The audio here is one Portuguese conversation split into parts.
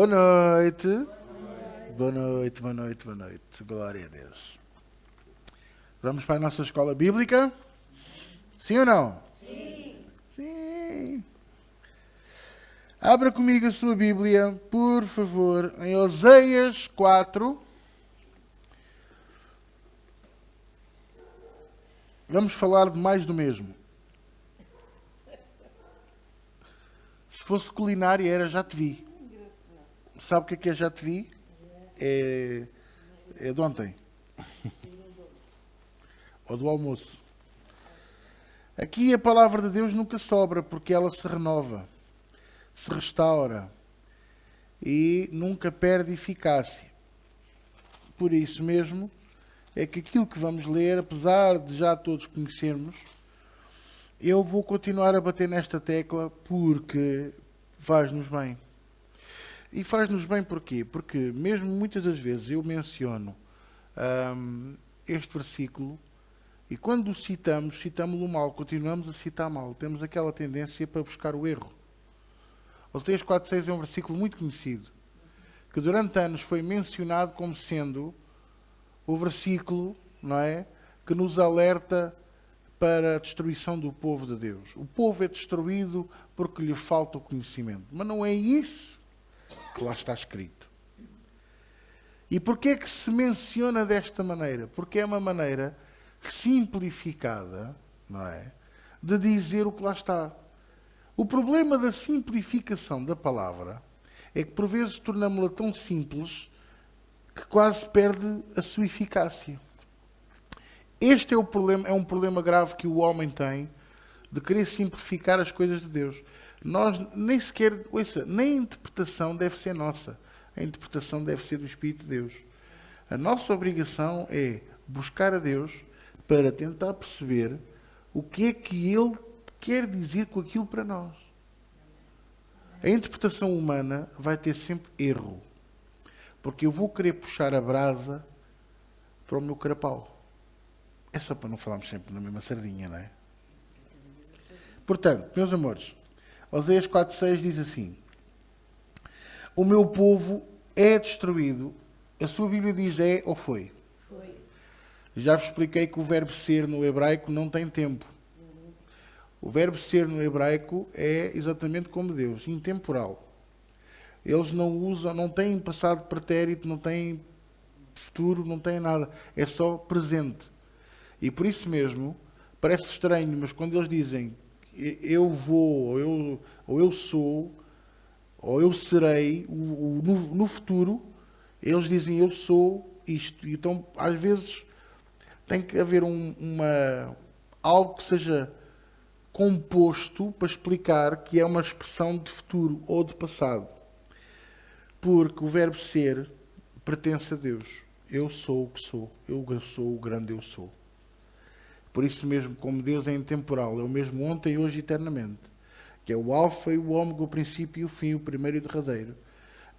Boa noite. Boa noite, boa noite, boa noite. Glória a Deus. Vamos para a nossa escola bíblica? Sim ou não? Sim. Sim. Abra comigo a sua Bíblia, por favor, em Oséias 4. Vamos falar de mais do mesmo. Se fosse culinária, era já te vi. Sabe o que é já te vi? É de ontem. Ou do almoço. Aqui a palavra de Deus nunca sobra, porque ela se renova, se restaura e nunca perde eficácia. Por isso mesmo, é que aquilo que vamos ler, apesar de já todos conhecermos, eu vou continuar a bater nesta tecla porque faz-nos bem. E faz-nos bem porquê? Porque mesmo muitas das vezes eu menciono este versículo e quando o citamos, citamos-lo mal, continuamos a citar mal. Temos aquela tendência para buscar o erro. Oséias 4,6 é um versículo muito conhecido, que durante anos foi mencionado como sendo o versículo, não é, que nos alerta para a destruição do povo de Deus. O povo é destruído porque lhe falta o conhecimento. Mas não é isso que lá está escrito. E porquê é que se menciona desta maneira? Porque é uma maneira simplificada, não é, de dizer o que lá está. O problema da simplificação da palavra é que por vezes tornamos-la tão simples que quase perde a sua eficácia. Este é o problema, é um problema grave que o homem tem de querer simplificar as coisas de Deus. Nós nem sequer, ouça, nem a interpretação deve ser nossa. A interpretação deve ser do Espírito de Deus. A nossa obrigação é buscar a Deus para tentar perceber o que é que Ele quer dizer com aquilo para nós. A interpretação humana vai ter sempre erro. Porque eu vou querer puxar a brasa para o meu carapau. É só para não falarmos sempre na mesma sardinha, não é? Portanto, meus amores, Oséias 4,6 diz assim: o meu povo é destruído. A sua Bíblia diz é ou foi? Foi. Já vos expliquei que o verbo ser no hebraico não tem tempo. O verbo ser no hebraico é exatamente como Deus, intemporal. Eles não usam, não têm passado pretérito, não têm futuro, não têm nada. É só presente. E por isso mesmo, parece estranho, mas quando eles dizem eu vou, ou eu sou, ou eu serei, no futuro, eles dizem eu sou isto. Então, às vezes, tem que haver algo que seja composto para explicar que é uma expressão de futuro ou de passado. Porque o verbo ser pertence a Deus. Eu sou o que sou. Eu sou o grande eu sou. Por isso mesmo, como Deus é intemporal, é o mesmo ontem, hoje e eternamente, que é o alfa e o ômega, o princípio e o fim, o primeiro e o derradeiro,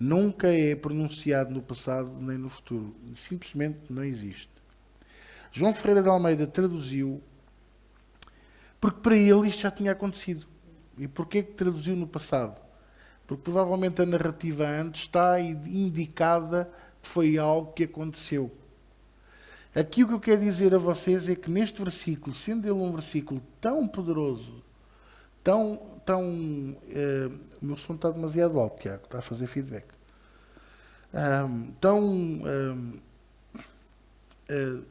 nunca é pronunciado no passado nem no futuro. Simplesmente não existe. João Ferreira de Almeida traduziu porque para ele isto já tinha acontecido. E porquê que traduziu no passado? Porque provavelmente a narrativa antes está indicada que foi algo que aconteceu. Aqui o que eu quero dizer a vocês é que neste versículo, sendo ele um versículo tão poderoso, o meu som está demasiado alto, Tiago, está a fazer feedback.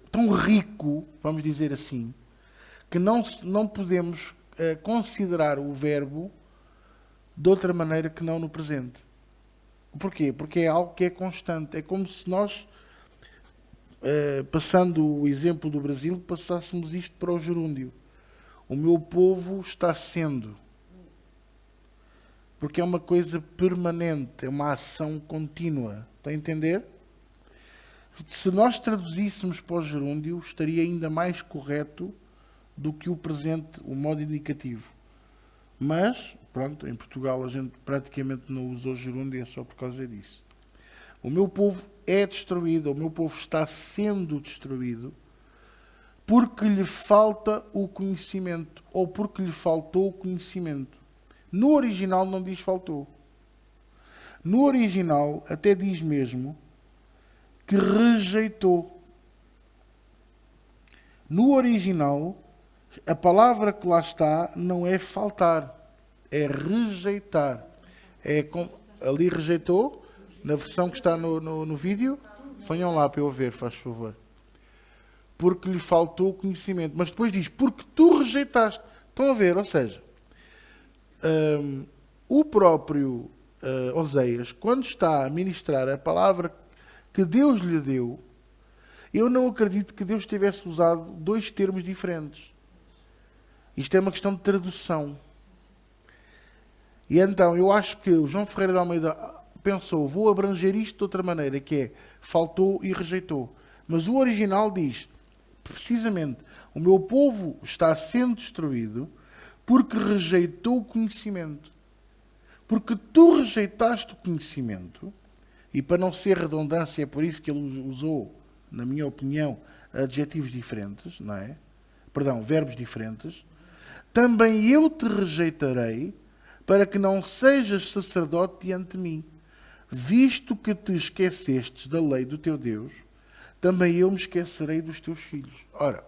Tão rico, vamos dizer assim, que não podemos considerar o verbo de outra maneira que não no presente. Porquê? Porque é algo que é constante. É como se nós, passando o exemplo do Brasil, passássemos isto para o gerúndio. O meu povo está sendo. Porque é uma coisa permanente, é uma ação contínua. Está a entender? Se nós traduzíssemos para o gerúndio, estaria ainda mais correto do que o presente, o modo indicativo. Mas, pronto, em Portugal a gente praticamente não usa o gerúndio, é só por causa disso. O meu povo é destruído, o meu povo está sendo destruído porque lhe falta o conhecimento, ou porque lhe faltou o conhecimento. No original não diz faltou. No original, até diz mesmo que rejeitou. No original, a palavra que lá está não é faltar, é rejeitar. Ali rejeitou, na versão que está no vídeo, ponham lá para eu ver, faz favor. Porque lhe faltou conhecimento. Mas depois diz, porque tu rejeitaste. Estão a ver, ou seja, o próprio Oseias, quando está a ministrar a palavra que Deus lhe deu, eu não acredito que Deus tivesse usado dois termos diferentes. Isto é uma questão de tradução. E então, eu acho que o João Ferreira de Almeida pensou, vou abranger isto de outra maneira, que é, faltou e rejeitou. Mas o original diz, precisamente, o meu povo está sendo destruído porque rejeitou o conhecimento. Porque tu rejeitaste o conhecimento, e para não ser redundância, é por isso que ele usou, na minha opinião, adjetivos diferentes, não é? Perdão, verbos diferentes. Também eu te rejeitarei, para que não sejas sacerdote diante de mim. Visto que te esquecestes da lei do teu Deus, também eu me esquecerei dos teus filhos. Ora,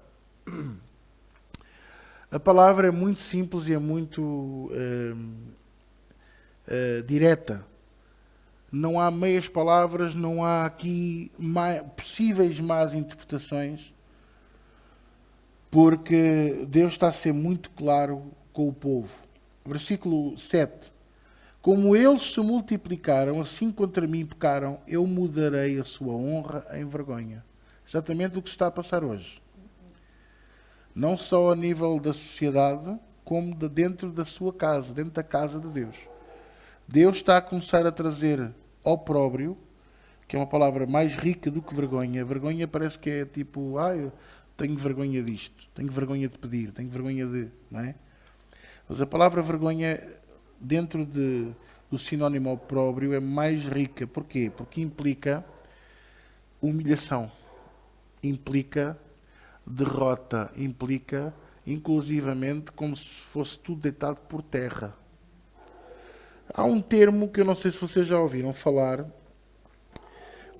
a palavra é muito simples e é muito direta. Não há meias palavras, não há aqui possíveis más interpretações, porque Deus está a ser muito claro com o povo. Versículo 7. Como eles se multiplicaram, assim contra mim pecaram, eu mudarei a sua honra em vergonha. Exatamente o que se está a passar hoje. Não só a nível da sociedade, como de dentro da sua casa, dentro da casa de Deus. Deus está a começar a trazer opróbrio, que é uma palavra mais rica do que vergonha. Vergonha parece que é tipo, eu tenho vergonha disto, tenho vergonha de pedir, tenho vergonha de... Não é? Mas a palavra vergonha, dentro do sinónimo opróbrio, é mais rica. Porquê? Porque implica humilhação, implica derrota, implica, inclusivamente, como se fosse tudo deitado por terra. Há um termo que eu não sei se vocês já ouviram falar,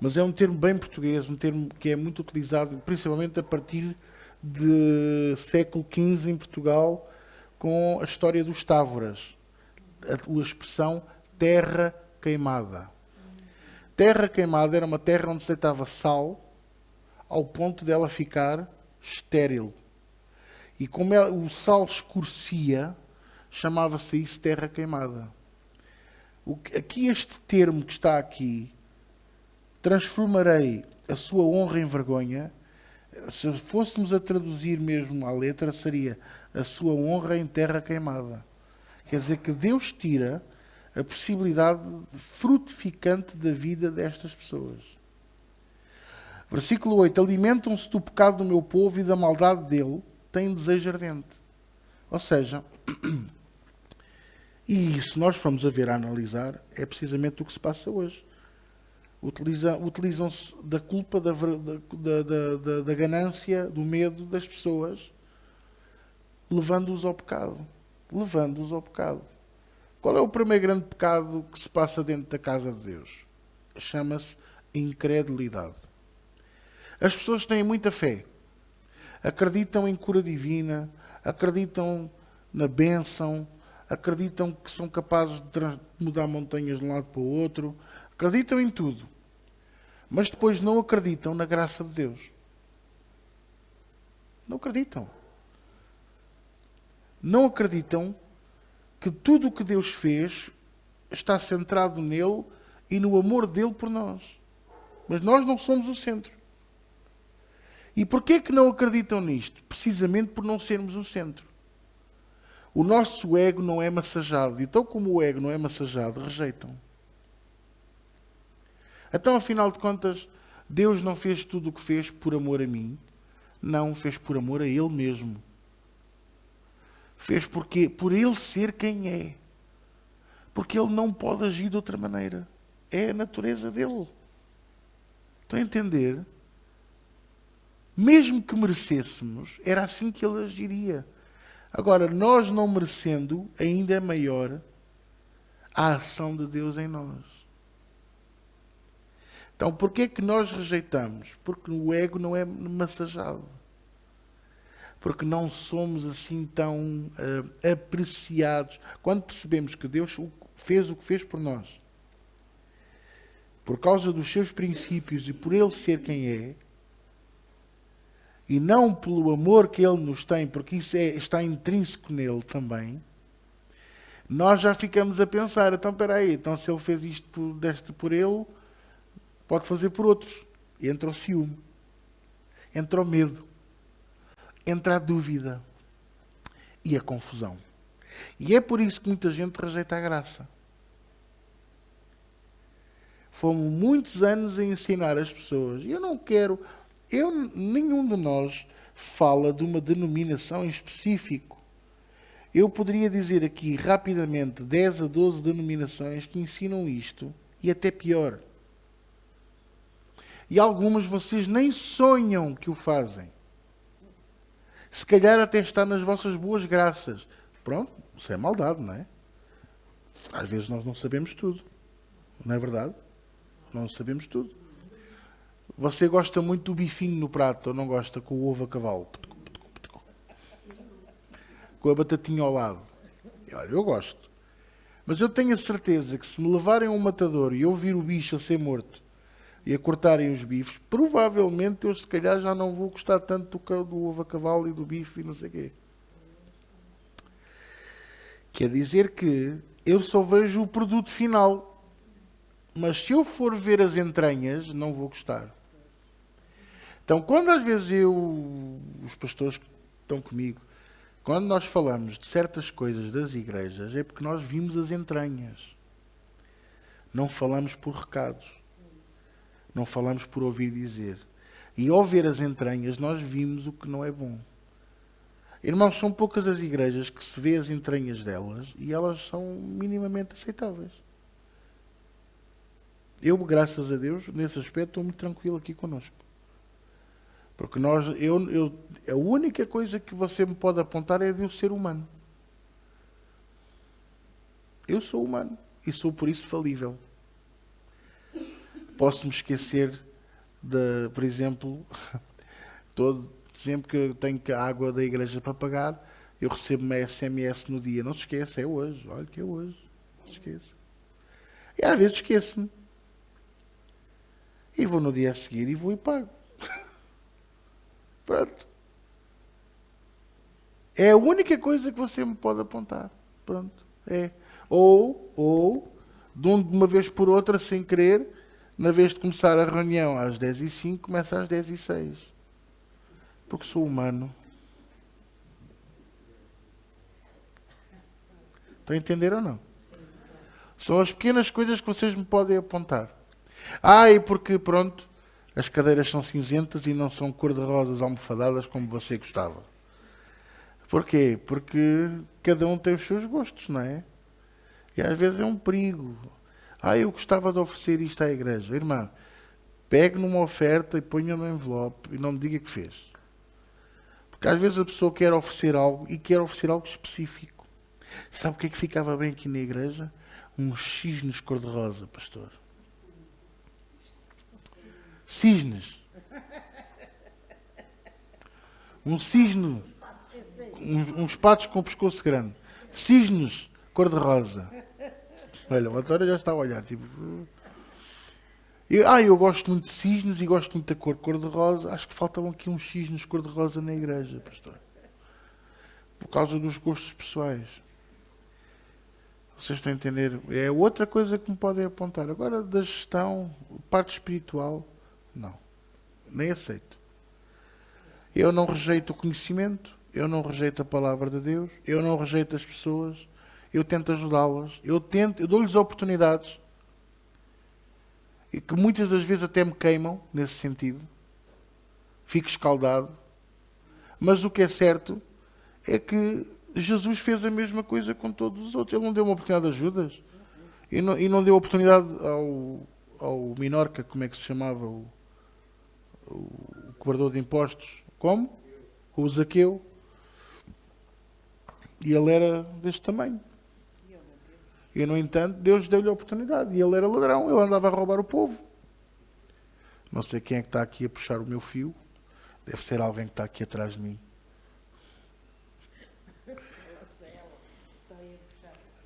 mas é um termo bem português, um termo que é muito utilizado, principalmente a partir do século XV em Portugal, com a história dos távoras. A expressão terra queimada. Terra queimada era uma terra onde se deitava sal, ao ponto dela ficar estéril. E como o sal escurecia, chamava-se isso terra queimada. Aqui este termo que está aqui, transformarei a sua honra em vergonha, se fôssemos a traduzir mesmo à letra, seria a sua honra em terra queimada. Quer dizer que Deus tira a possibilidade frutificante da vida destas pessoas. Versículo 8. Alimentam-se do pecado do meu povo e da maldade dele, têm desejo ardente. Ou seja, e se nós formos a ver, a analisar, é precisamente o que se passa hoje. Utilizam-se da culpa, da ganância, do medo das pessoas, levando-os ao pecado. Levando-os ao pecado. Qual é o primeiro grande pecado que se passa dentro da casa de Deus? Chama-se incredulidade. As pessoas têm muita fé. Acreditam em cura divina, acreditam na bênção, acreditam que são capazes de mudar montanhas de um lado para o outro, acreditam em tudo, mas depois não acreditam na graça de Deus. Não acreditam. Não acreditam que tudo o que Deus fez está centrado nele e no amor dele por nós. Mas nós não somos o centro. E porquê que não acreditam nisto? Precisamente por não sermos o centro. O nosso ego não é massageado. Então, como o ego não é massageado, rejeitam. Então, afinal de contas, Deus não fez tudo o que fez por amor a mim. Não, fez por amor a Ele mesmo. Fez porque, por Ele ser quem é. Porque Ele não pode agir de outra maneira. É a natureza dele. Estão a entender? Mesmo que merecêssemos, era assim que Ele agiria. Agora, nós não merecendo, ainda é maior a ação de Deus em nós. Então, porquê que nós rejeitamos? Porque o ego não é massajado. Porque não somos assim tão apreciados. Quando percebemos que Deus fez o que fez por nós, por causa dos seus princípios e por Ele ser quem é, e não pelo amor que Ele nos tem, porque isso está intrínseco nele também, nós já ficamos a pensar, então espera aí, então se Ele fez isto deste por Ele, pode fazer por outros. E entra o ciúme, entra o medo, entra a dúvida e a confusão. E é por isso que muita gente rejeita a graça. Fomos muitos anos a ensinar as pessoas. Nenhum de nós fala de uma denominação em específico. Eu poderia dizer aqui rapidamente 10 a 12 denominações que ensinam isto e até pior. E algumas vocês nem sonham que o fazem. Se calhar até está nas vossas boas graças. Pronto, isso é maldade, não é? Às vezes nós não sabemos tudo. Não é verdade? Não sabemos tudo. Você gosta muito do bifinho no prato ou não gosta com o ovo a cavalo? Com a batatinha ao lado? Olha, eu gosto. Mas eu tenho a certeza que se me levarem a um matador e eu vir o bicho a ser morto e a cortarem os bifes, provavelmente eu se calhar já não vou gostar tanto do ovo a cavalo e do bife e não sei o quê. Quer dizer que eu só vejo o produto final. Mas se eu for ver as entranhas, não vou gostar. Então, quando às vezes os pastores que estão comigo, quando nós falamos de certas coisas das igrejas, é porque nós vimos as entranhas. Não falamos por recados. Não falamos por ouvir dizer. E ao ver as entranhas, nós vimos o que não é bom. Irmãos, são poucas as igrejas que se vê as entranhas delas e elas são minimamente aceitáveis. Eu, graças a Deus, nesse aspecto, estou muito tranquilo aqui connosco. Porque a única coisa que você me pode apontar é de eu ser humano. Eu sou humano e sou por isso falível. Posso-me esquecer por exemplo, sempre que eu tenho a água da igreja para pagar, eu recebo uma SMS no dia. Não se esqueça, é hoje. Olha que é hoje. Não se esqueça. E às vezes esqueço-me. E vou no dia a seguir e vou e pago. Pronto. É a única coisa que você me pode apontar. Pronto. É. Ou de uma vez por outra, sem querer, na vez de começar a reunião às 10h05, começa às 10h06. Porque sou humano. Estão a entender ou não? São as pequenas coisas que vocês me podem apontar. E porque, pronto, as cadeiras são cinzentas e não são cor-de-rosas almofadadas como você gostava. Porquê? Porque cada um tem os seus gostos, não é? E às vezes é um perigo. Eu gostava de oferecer isto à igreja. Irmã, pegue numa oferta e ponha no envelope e não me diga que fez. Porque às vezes a pessoa quer oferecer algo e quer oferecer algo específico. Sabe o que é que ficava bem aqui na igreja? Uns cisnes cor-de-rosa, pastor. Cisnes. Um cisne. Uns patos com o pescoço grande. Cisnes cor-de-rosa. Olha, o António já está a olhar. Tipo... Eu gosto muito de cisnes e gosto muito da cor-de-rosa. Acho que faltavam aqui uns cisnes cor-de-rosa na igreja, pastor. Por causa dos gostos pessoais. Vocês estão a entender? É outra coisa que me podem apontar. Agora, da gestão, parte espiritual, não. Nem aceito. Eu não rejeito o conhecimento, eu não rejeito a palavra de Deus, eu não rejeito as pessoas, eu tento ajudá-las, eu dou-lhes oportunidades, e que muitas das vezes até me queimam, nesse sentido. Fico escaldado. Mas o que é certo é que Jesus fez a mesma coisa com todos os outros. Ele não deu uma oportunidade a Judas. E não deu oportunidade ao Minorca, como é que se chamava? O cobrador de impostos. Como? O Zaqueu. E ele era deste tamanho. E, no entanto, Deus deu-lhe a oportunidade. E ele era ladrão. Ele andava a roubar o povo. Não sei quem é que está aqui a puxar o meu fio. Deve ser alguém que está aqui atrás de mim.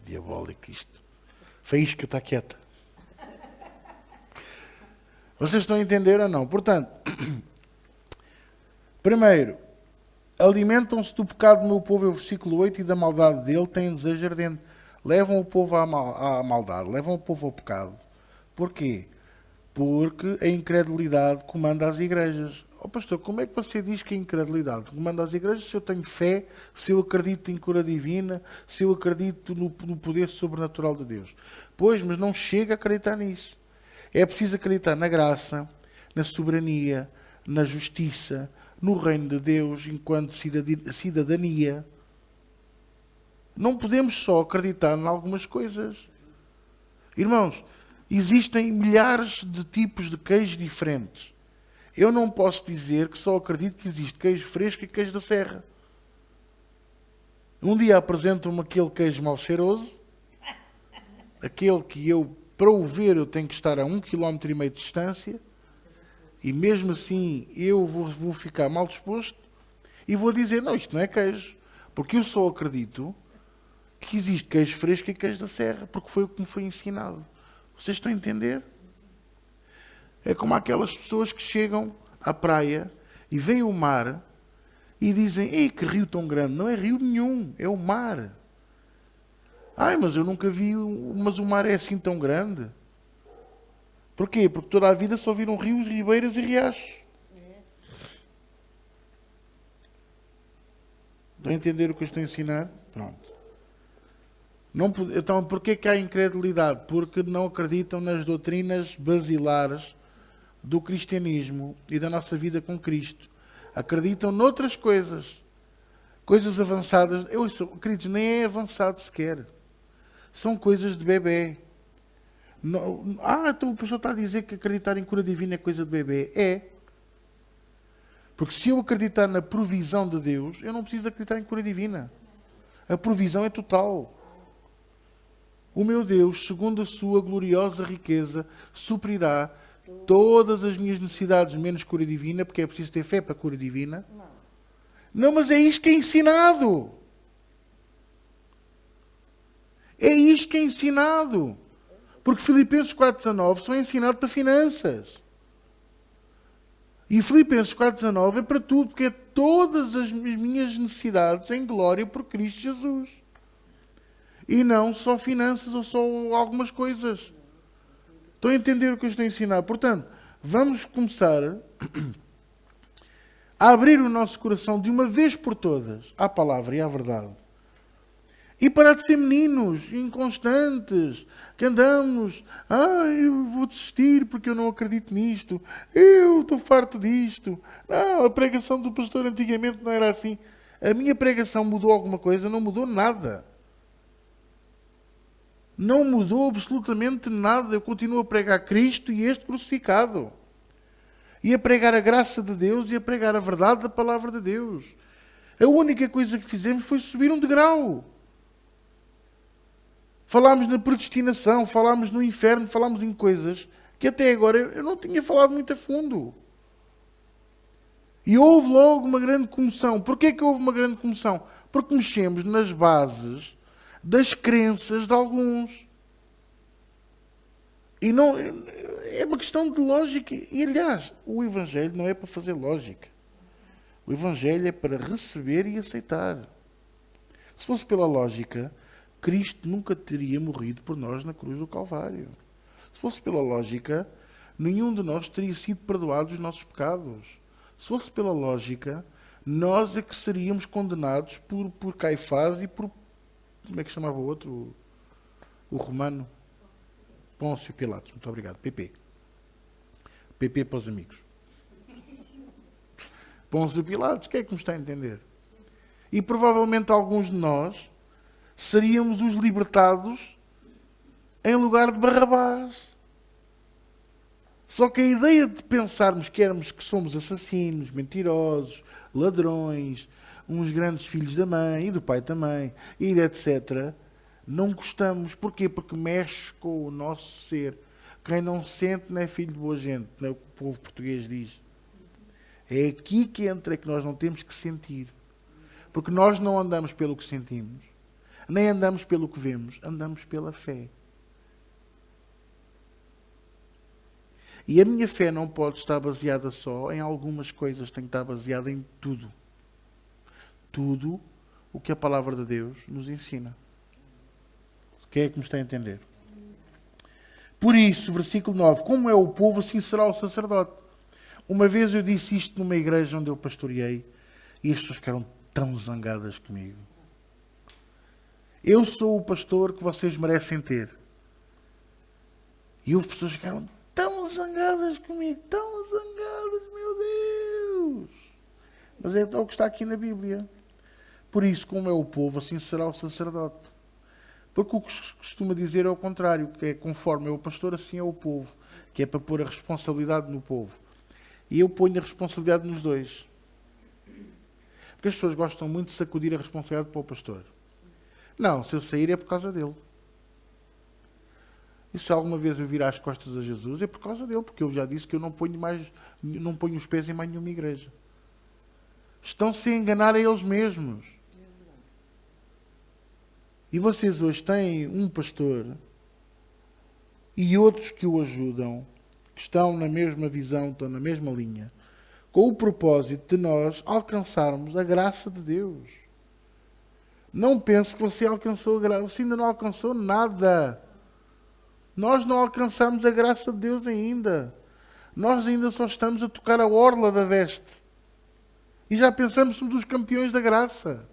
Diabólico isto. Faísca, está quieta. Vocês estão a entender ou não? Portanto, primeiro, alimentam-se do pecado do meu povo, é o versículo 8, e da maldade dele têm desejo ardente. Levam o povo à maldade, levam o povo ao pecado. Porquê? Porque a incredulidade comanda as igrejas. Oh pastor, como é que você diz que a incredulidade comanda as igrejas se eu tenho fé, se eu acredito em cura divina, se eu acredito no poder sobrenatural de Deus? Pois, mas não chega a acreditar nisso. É preciso acreditar na graça, na soberania, na justiça, no reino de Deus enquanto cidadania. Não podemos só acreditar em algumas coisas. Irmãos, existem milhares de tipos de queijo diferentes. Eu não posso dizer que só acredito que existe queijo fresco e queijo da serra. Um dia apresentam-me aquele queijo mal cheiroso, aquele que eu, para o ver, eu tenho que estar a 1,5 km de distância, e mesmo assim eu vou ficar mal disposto e vou dizer, não, isto não é queijo, porque eu só acredito que existe queijo fresco e queijo da serra, porque foi o que me foi ensinado. Vocês estão a entender? É como aquelas pessoas que chegam à praia e veem o mar e dizem, ei, que rio tão grande. Não é rio nenhum, é o mar. Ai, mas eu nunca vi, mas o mar é assim tão grande. Porquê? Porque toda a vida só viram rios, ribeiras e riachos. Estão a entender o que eu estou a ensinar? Pronto. Então, porquê que há incredulidade? Porque não acreditam nas doutrinas basilares do cristianismo e da nossa vida com Cristo. Acreditam noutras coisas. Coisas avançadas. Queridos, nem é avançado sequer. São coisas de bebê. Então o pastor está a dizer que acreditar em cura divina é coisa de bebê. É. Porque se eu acreditar na provisão de Deus, eu não preciso acreditar em cura divina. A provisão é total. O meu Deus, segundo a sua gloriosa riqueza, suprirá todas as minhas necessidades, menos cura divina, porque é preciso ter fé para cura divina. Não, mas é isto que é ensinado. É isto que é ensinado. Porque Filipenses 4,19 só é ensinado para finanças. E Filipenses 4,19 é para tudo, porque é todas as minhas necessidades em glória por Cristo Jesus. E não só finanças ou só algumas coisas. Estão a entender o que eu estou a ensinar? Portanto, vamos começar a abrir o nosso coração de uma vez por todas à palavra e à verdade. E parar de ser meninos inconstantes, que andamos, eu vou desistir porque eu não acredito nisto, eu estou farto disto. Não, a pregação do pastor antigamente não era assim. A minha pregação mudou alguma coisa? Não mudou nada. Não mudou absolutamente nada. Eu continuo a pregar Cristo e este crucificado. E a pregar a graça de Deus e a pregar a verdade da palavra de Deus. A única coisa que fizemos foi subir um degrau. Falámos na predestinação, falámos no inferno, falámos em coisas que até agora eu não tinha falado muito a fundo. E houve logo uma grande comoção. Porquê que houve uma grande comoção? Porque mexemos nas bases das crenças de alguns. E não é uma questão de lógica. E aliás, o Evangelho não é para fazer lógica. O Evangelho é para receber e aceitar. Se fosse pela lógica, Cristo nunca teria morrido por nós na cruz do Calvário. Se fosse pela lógica, nenhum de nós teria sido perdoado dos nossos pecados. Se fosse pela lógica, nós é que seríamos condenados por Caifás e por... Como é que chamava o outro? O romano? Pôncio Pilatos. Muito obrigado. PP. PP para os amigos. Pôncio Pilatos. Quem é que me está a entender? E provavelmente alguns de nós seríamos os libertados em lugar de Barrabás. Só que a ideia de pensarmos que somos assassinos, mentirosos, ladrões, uns grandes filhos da mãe e do pai também, e etc., não gostamos. Porquê? Porque mexe com o nosso ser. Quem não sente não é filho de boa gente, não é o que o povo português diz. É aqui que entra que nós não temos que sentir. Porque nós não andamos pelo que sentimos, nem andamos pelo que vemos, andamos pela fé. E a minha fé não pode estar baseada só em algumas coisas, tem que estar baseada em tudo. Tudo o que a palavra de Deus nos ensina. Quem é que me está a entender? Por isso, versículo 9, como é o povo, assim será o sacerdote. Uma vez eu disse isto numa igreja onde eu pastoreei e as pessoas ficaram tão zangadas comigo. Eu sou o pastor que vocês merecem ter. E houve pessoas que ficaram tão zangadas comigo, tão zangadas, meu Deus! Mas é o que está aqui na Bíblia. Por isso, como é o povo, assim será o sacerdote. Porque o que se costuma dizer é o contrário, que é conforme é o pastor, assim é o povo, que é para pôr a responsabilidade no povo. E eu ponho a responsabilidade nos dois. Porque as pessoas gostam muito de sacudir a responsabilidade para o pastor. Não, se eu sair é por causa dele. E se alguma vez eu virar as costas a Jesus, é por causa dele, porque eu já disse que eu não ponho os pés em mais nenhuma igreja. Estão-se a enganar a eles mesmos. E vocês hoje têm um pastor e outros que o ajudam, que estão na mesma visão, estão na mesma linha, com o propósito de nós alcançarmos a graça de Deus. Não pense que você alcançou a graça. Você ainda não alcançou nada. Nós não alcançamos a graça de Deus ainda. Nós ainda só estamos a tocar a orla da veste. E já pensamos que somos os campeões da graça.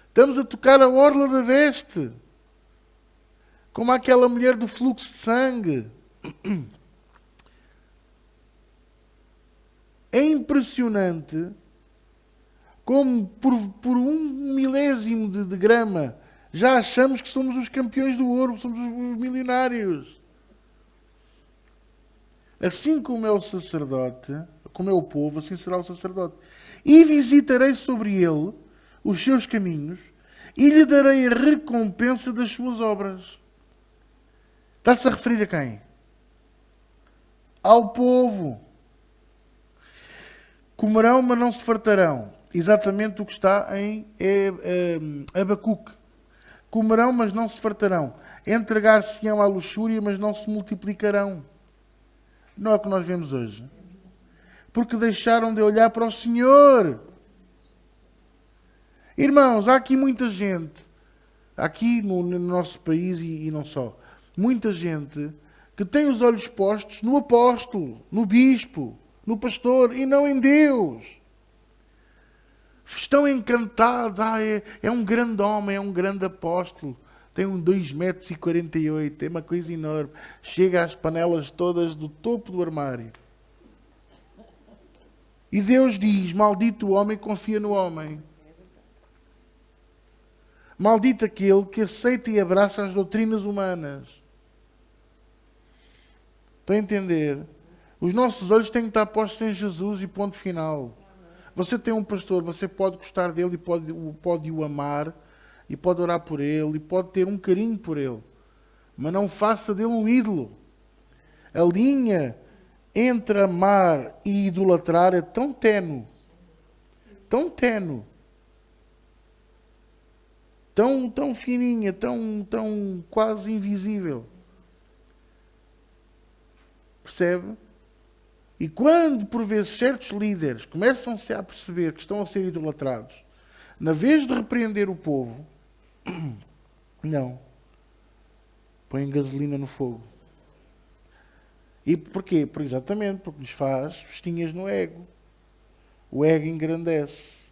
Estamos a tocar a orla da veste. Como aquela mulher do fluxo de sangue. É impressionante como por um milésimo de grama já achamos que somos os campeões do ouro, somos os milionários. Assim como é o sacerdote, como é o povo, assim será o sacerdote. E visitarei sobre ele os seus caminhos e lhe darei a recompensa das suas obras. Está-se a referir a quem? Ao povo. Comerão, mas não se fartarão. Exatamente o que está em Abacuque. Comerão, mas não se fartarão. Entregar-se-ão à luxúria, mas não se multiplicarão. Não é o que nós vemos hoje. Porque deixaram de olhar para o Senhor. Irmãos, há aqui muita gente, aqui no nosso país e não só, muita gente que tem os olhos postos no apóstolo, no bispo, no pastor e não em Deus. Estão encantados. É um grande homem, é um grande apóstolo. Tem 2,48 metros, é uma coisa enorme. Chega às panelas todas do topo do armário. E Deus diz, maldito o homem que confia no homem. Maldito aquele que aceita e abraça as doutrinas humanas. Estão a entender? Os nossos olhos têm que estar postos em Jesus e ponto final. Você tem um pastor, você pode gostar dele e pode o amar, e pode orar por ele, e pode ter um carinho por ele. Mas não faça dele um ídolo. A linha entre amar e idolatrar é tão ténue. Tão ténue. Tão fininha, tão quase invisível. Percebe? E quando, por vezes, certos líderes começam-se a perceber que estão a ser idolatrados, na vez de repreender o povo, não. Põem gasolina no fogo. E porquê? Exatamente, porque lhes faz festinhas no ego. O ego engrandece.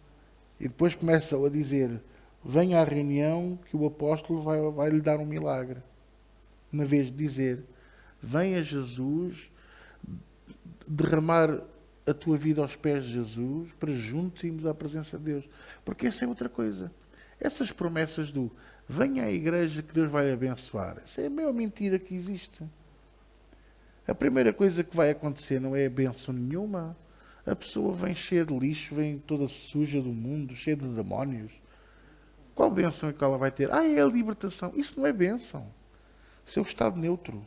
E depois começam a dizer, venha à reunião que o apóstolo vai lhe dar um milagre. Na vez de dizer, venha Jesus derramar a tua vida aos pés de Jesus para juntos irmos à presença de Deus. Porque essa é outra coisa. Essas promessas do venha à igreja que Deus vai abençoar. Essa é a maior mentira que existe. A primeira coisa que vai acontecer não é bênção nenhuma. A pessoa vem cheia de lixo, vem toda suja do mundo, cheia de demónios. Qual bênção é que ela vai ter? É a libertação. Isso não é bênção. Isso é o estado neutro.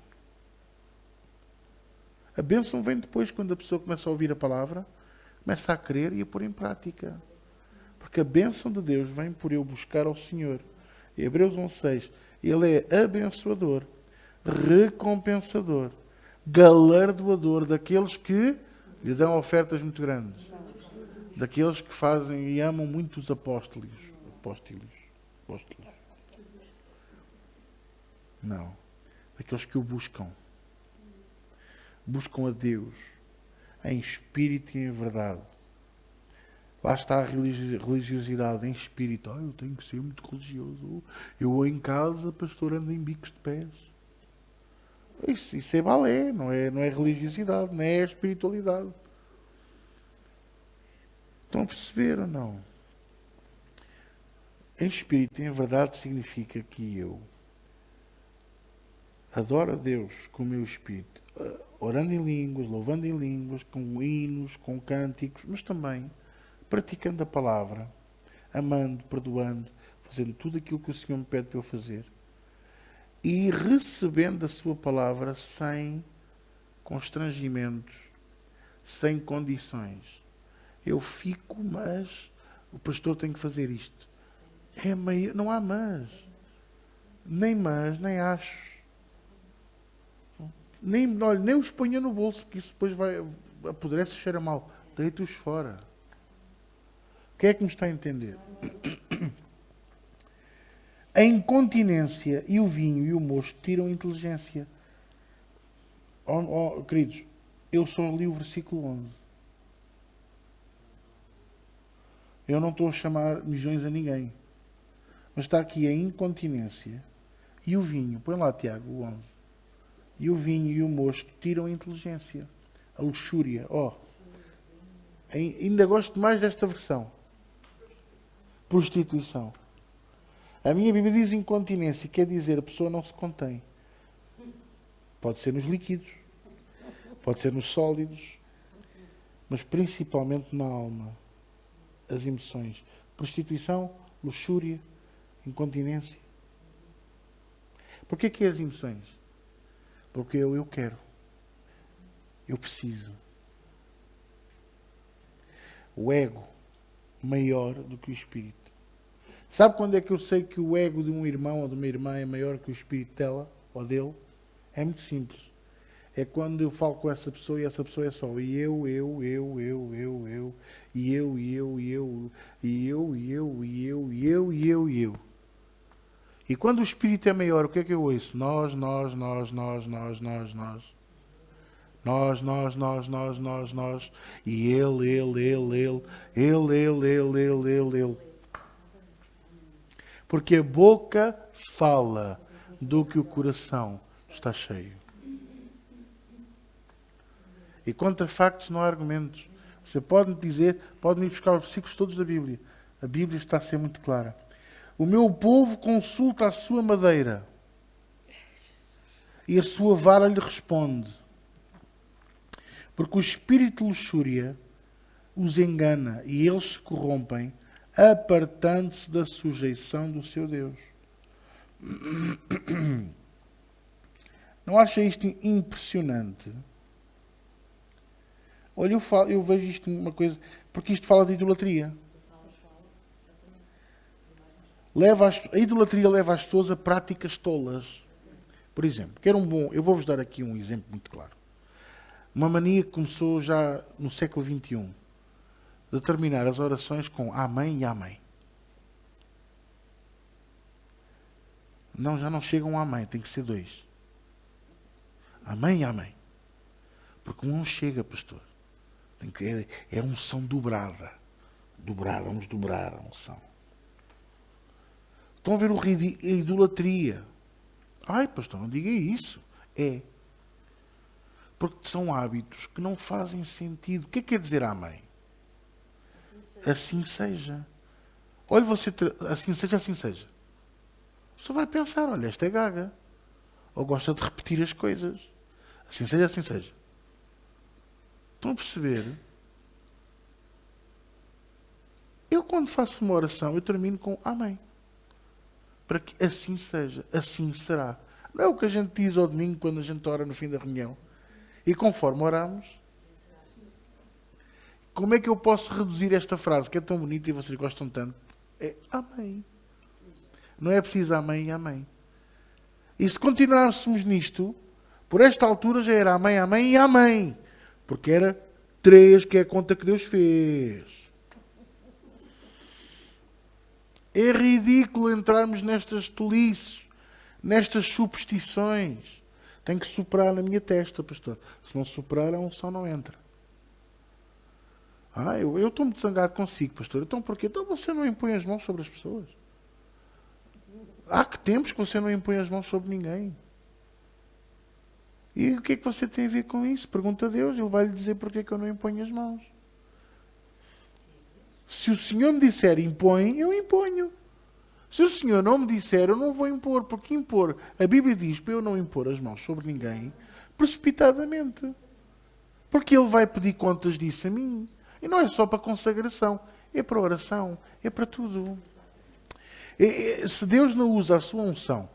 A bênção vem depois, quando a pessoa começa a ouvir a palavra, começa a crer e a pôr em prática. Porque a bênção de Deus vem por eu buscar ao Senhor. Em Hebreus 11:6, Ele é abençoador, recompensador, galardoador daqueles que lhe dão ofertas muito grandes. Daqueles que fazem e amam muito os apóstolos. Apóstolos. Não. Daqueles que o buscam. Buscam a Deus em espírito e em verdade. Lá está a religiosidade em espírito. Eu tenho que ser muito religioso. Eu em casa, pastor, ando em bicos de pés. Isso é balé, não é religiosidade, não é espiritualidade. Estão a perceber ou não? Em espírito e em verdade significa que eu adoro a Deus com o meu espírito, orando em línguas, louvando em línguas, com hinos, com cânticos, mas também praticando a palavra, amando, perdoando, fazendo tudo aquilo que o Senhor me pede para eu fazer e recebendo a sua palavra sem constrangimentos, sem condições. Eu fico, mas o pastor tem que fazer isto. Não há mas. Nem acho. Nem os ponha no bolso, porque isso depois apodrece e cheira mal. Deita-os fora. Quem é que me está a entender? A incontinência e o vinho e o mosto tiram inteligência. Queridos, eu só li o versículo 11. Eu não estou a chamar mijões a ninguém. Mas está aqui a incontinência e o vinho. Põe lá, Tiago, o 11. E o vinho e o mosto tiram a inteligência. A luxúria. Ainda gosto mais desta versão. Prostituição. A minha Bíblia diz incontinência, quer dizer a pessoa não se contém. Pode ser nos líquidos, pode ser nos sólidos, mas principalmente na alma. As emoções. Prostituição, luxúria, incontinência. Porquê que é as emoções? Porque eu quero. Eu preciso. O ego maior do que o espírito. Sabe quando é que eu sei que o ego de um irmão ou de uma irmã é maior que o espírito dela ou dele? É muito simples. É quando eu falo com essa pessoa e essa pessoa é só eu, e eu, e eu. E quando o espírito é maior, o que é que eu ouço? Nós. E ele. Porque a boca fala do que o coração está cheio. E contra factos não há argumentos. Você pode dizer, pode ir buscar os versículos todos da Bíblia. A Bíblia está a ser muito clara. O meu povo consulta a sua madeira e a sua vara lhe responde. Porque o espírito de luxúria os engana e eles se corrompem, apartando-se da sujeição do seu Deus. Não acha isto impressionante? Olha, eu vejo isto uma coisa, porque isto fala de idolatria. A idolatria leva as pessoas a práticas tolas. Por exemplo, eu vou-vos dar aqui um exemplo muito claro. Uma mania que começou já no século XXI, de terminar as orações com amém e amém. Não, já não chegam a amém, tem que ser 2. Amém e amém. Porque um não chega, pastor. É unção dobrada. Vamos dobrar a unção. Estão a ver a idolatria. Ai, pastor, não diga isso. É. Porque são hábitos que não fazem sentido. O que é que quer dizer amém? Assim seja. Olha, assim seja. Você vai pensar, olha, esta é gaga. Ou gosta de repetir as coisas. Assim seja. Estão a perceber? Eu, quando faço uma oração, eu termino com amém. Para que assim seja, assim será. Não é o que a gente diz ao domingo quando a gente ora no fim da reunião. E conforme oramos, como é que eu posso reduzir esta frase, que é tão bonita e vocês gostam tanto? É amém. Não é preciso amém e amém. E se continuássemos nisto, por esta altura já era amém, amém e amém. Porque era 3, que é a conta que Deus fez. É ridículo entrarmos nestas tolices, nestas superstições. Tem que superar na minha testa, pastor. Se não superar, a unção não entra. Eu estou muito zangado consigo, pastor. Então porquê? Então você não impõe as mãos sobre as pessoas. Há que tempos que você não impõe as mãos sobre ninguém. E o que é que você tem a ver com isso? Pergunta a Deus, Ele vai lhe dizer porque é que eu não imponho as mãos. Se o Senhor me disser impõe, eu imponho. Se o Senhor não me disser, eu não vou impor, porque impor, a Bíblia diz para eu não impor as mãos sobre ninguém precipitadamente. Porque Ele vai pedir contas disso a mim. E não é só para consagração, é para oração, é para tudo. Se Deus não usa a sua unção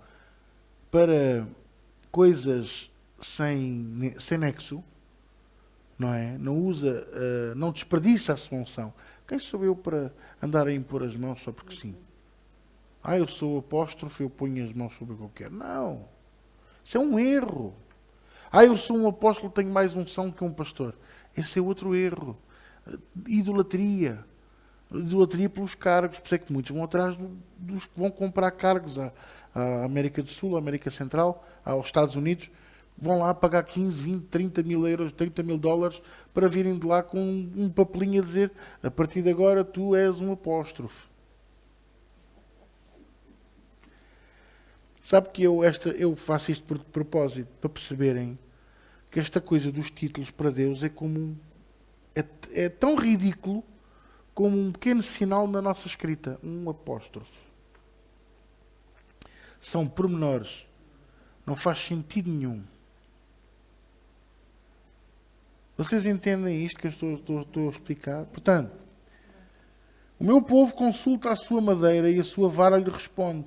para coisas sem nexo, não é? Não usa, não desperdiça a sua unção. Quem sou eu para andar a impor as mãos só porque sim? Eu sou apóstrofo, eu ponho as mãos sobre o que eu quero. Não. Isso é um erro. Eu sou um apóstolo, tenho mais unção que um pastor. Esse é outro erro. Idolatria. Idolatria pelos cargos. Por isso é que muitos vão atrás dos que vão comprar cargos à América do Sul, à América Central, aos Estados Unidos. Vão lá pagar 15, 20, 30 mil euros, 30 mil dólares para virem de lá com um papelinho a dizer: a partir de agora tu és um apóstrofo. Sabe que eu faço isto por propósito, para perceberem que esta coisa dos títulos para Deus é como é tão ridículo como um pequeno sinal na nossa escrita. Um apóstrofo. São pormenores. Não faz sentido nenhum. Vocês entendem isto que eu estou a explicar? Portanto, o meu povo consulta a sua madeira e a sua vara lhe responde,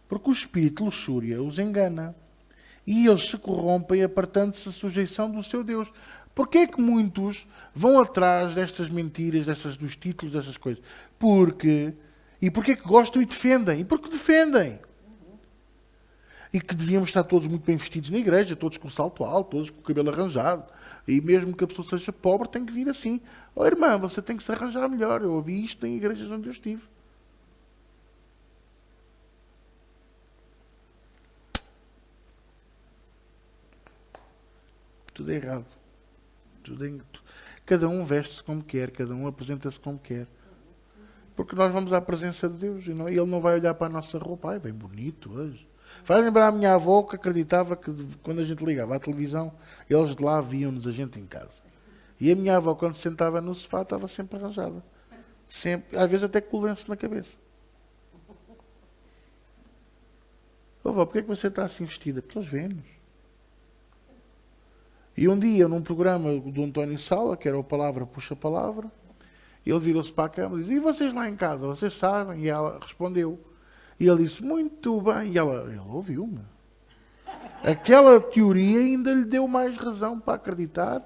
porque o espírito de luxúria os engana. E eles se corrompem apartando-se da sujeição do seu Deus. Porquê é que muitos vão atrás destas mentiras, dos títulos, destas coisas? E porquê é que gostam e defendem? E porque defendem. E que devíamos estar todos muito bem vestidos na igreja, todos com salto alto, todos com o cabelo arranjado. E mesmo que a pessoa seja pobre, tem que vir assim. Irmã, você tem que se arranjar melhor. Eu ouvi isto em igrejas onde eu estive. Tudo é errado. Cada um veste-se como quer, cada um apresenta-se como quer. Porque nós vamos à presença de Deus e Ele não vai olhar para a nossa roupa. Bem bonito hoje. Faz lembrar a minha avó que acreditava que quando a gente ligava à televisão, eles de lá viam-nos a gente em casa. E a minha avó, quando se sentava no sofá, estava sempre arranjada. Sempre, às vezes até com o lenço na cabeça. Vó, porquê é que você está assim vestida? Porque eles vêm-nos. E um dia, num programa do António Sala, que era o Palavra Puxa Palavra, ele virou-se para a câmara e disse: e vocês lá em casa, vocês sabem? E ela respondeu. E ele disse: muito bem. E ele ouviu-me. Aquela teoria ainda lhe deu mais razão para acreditar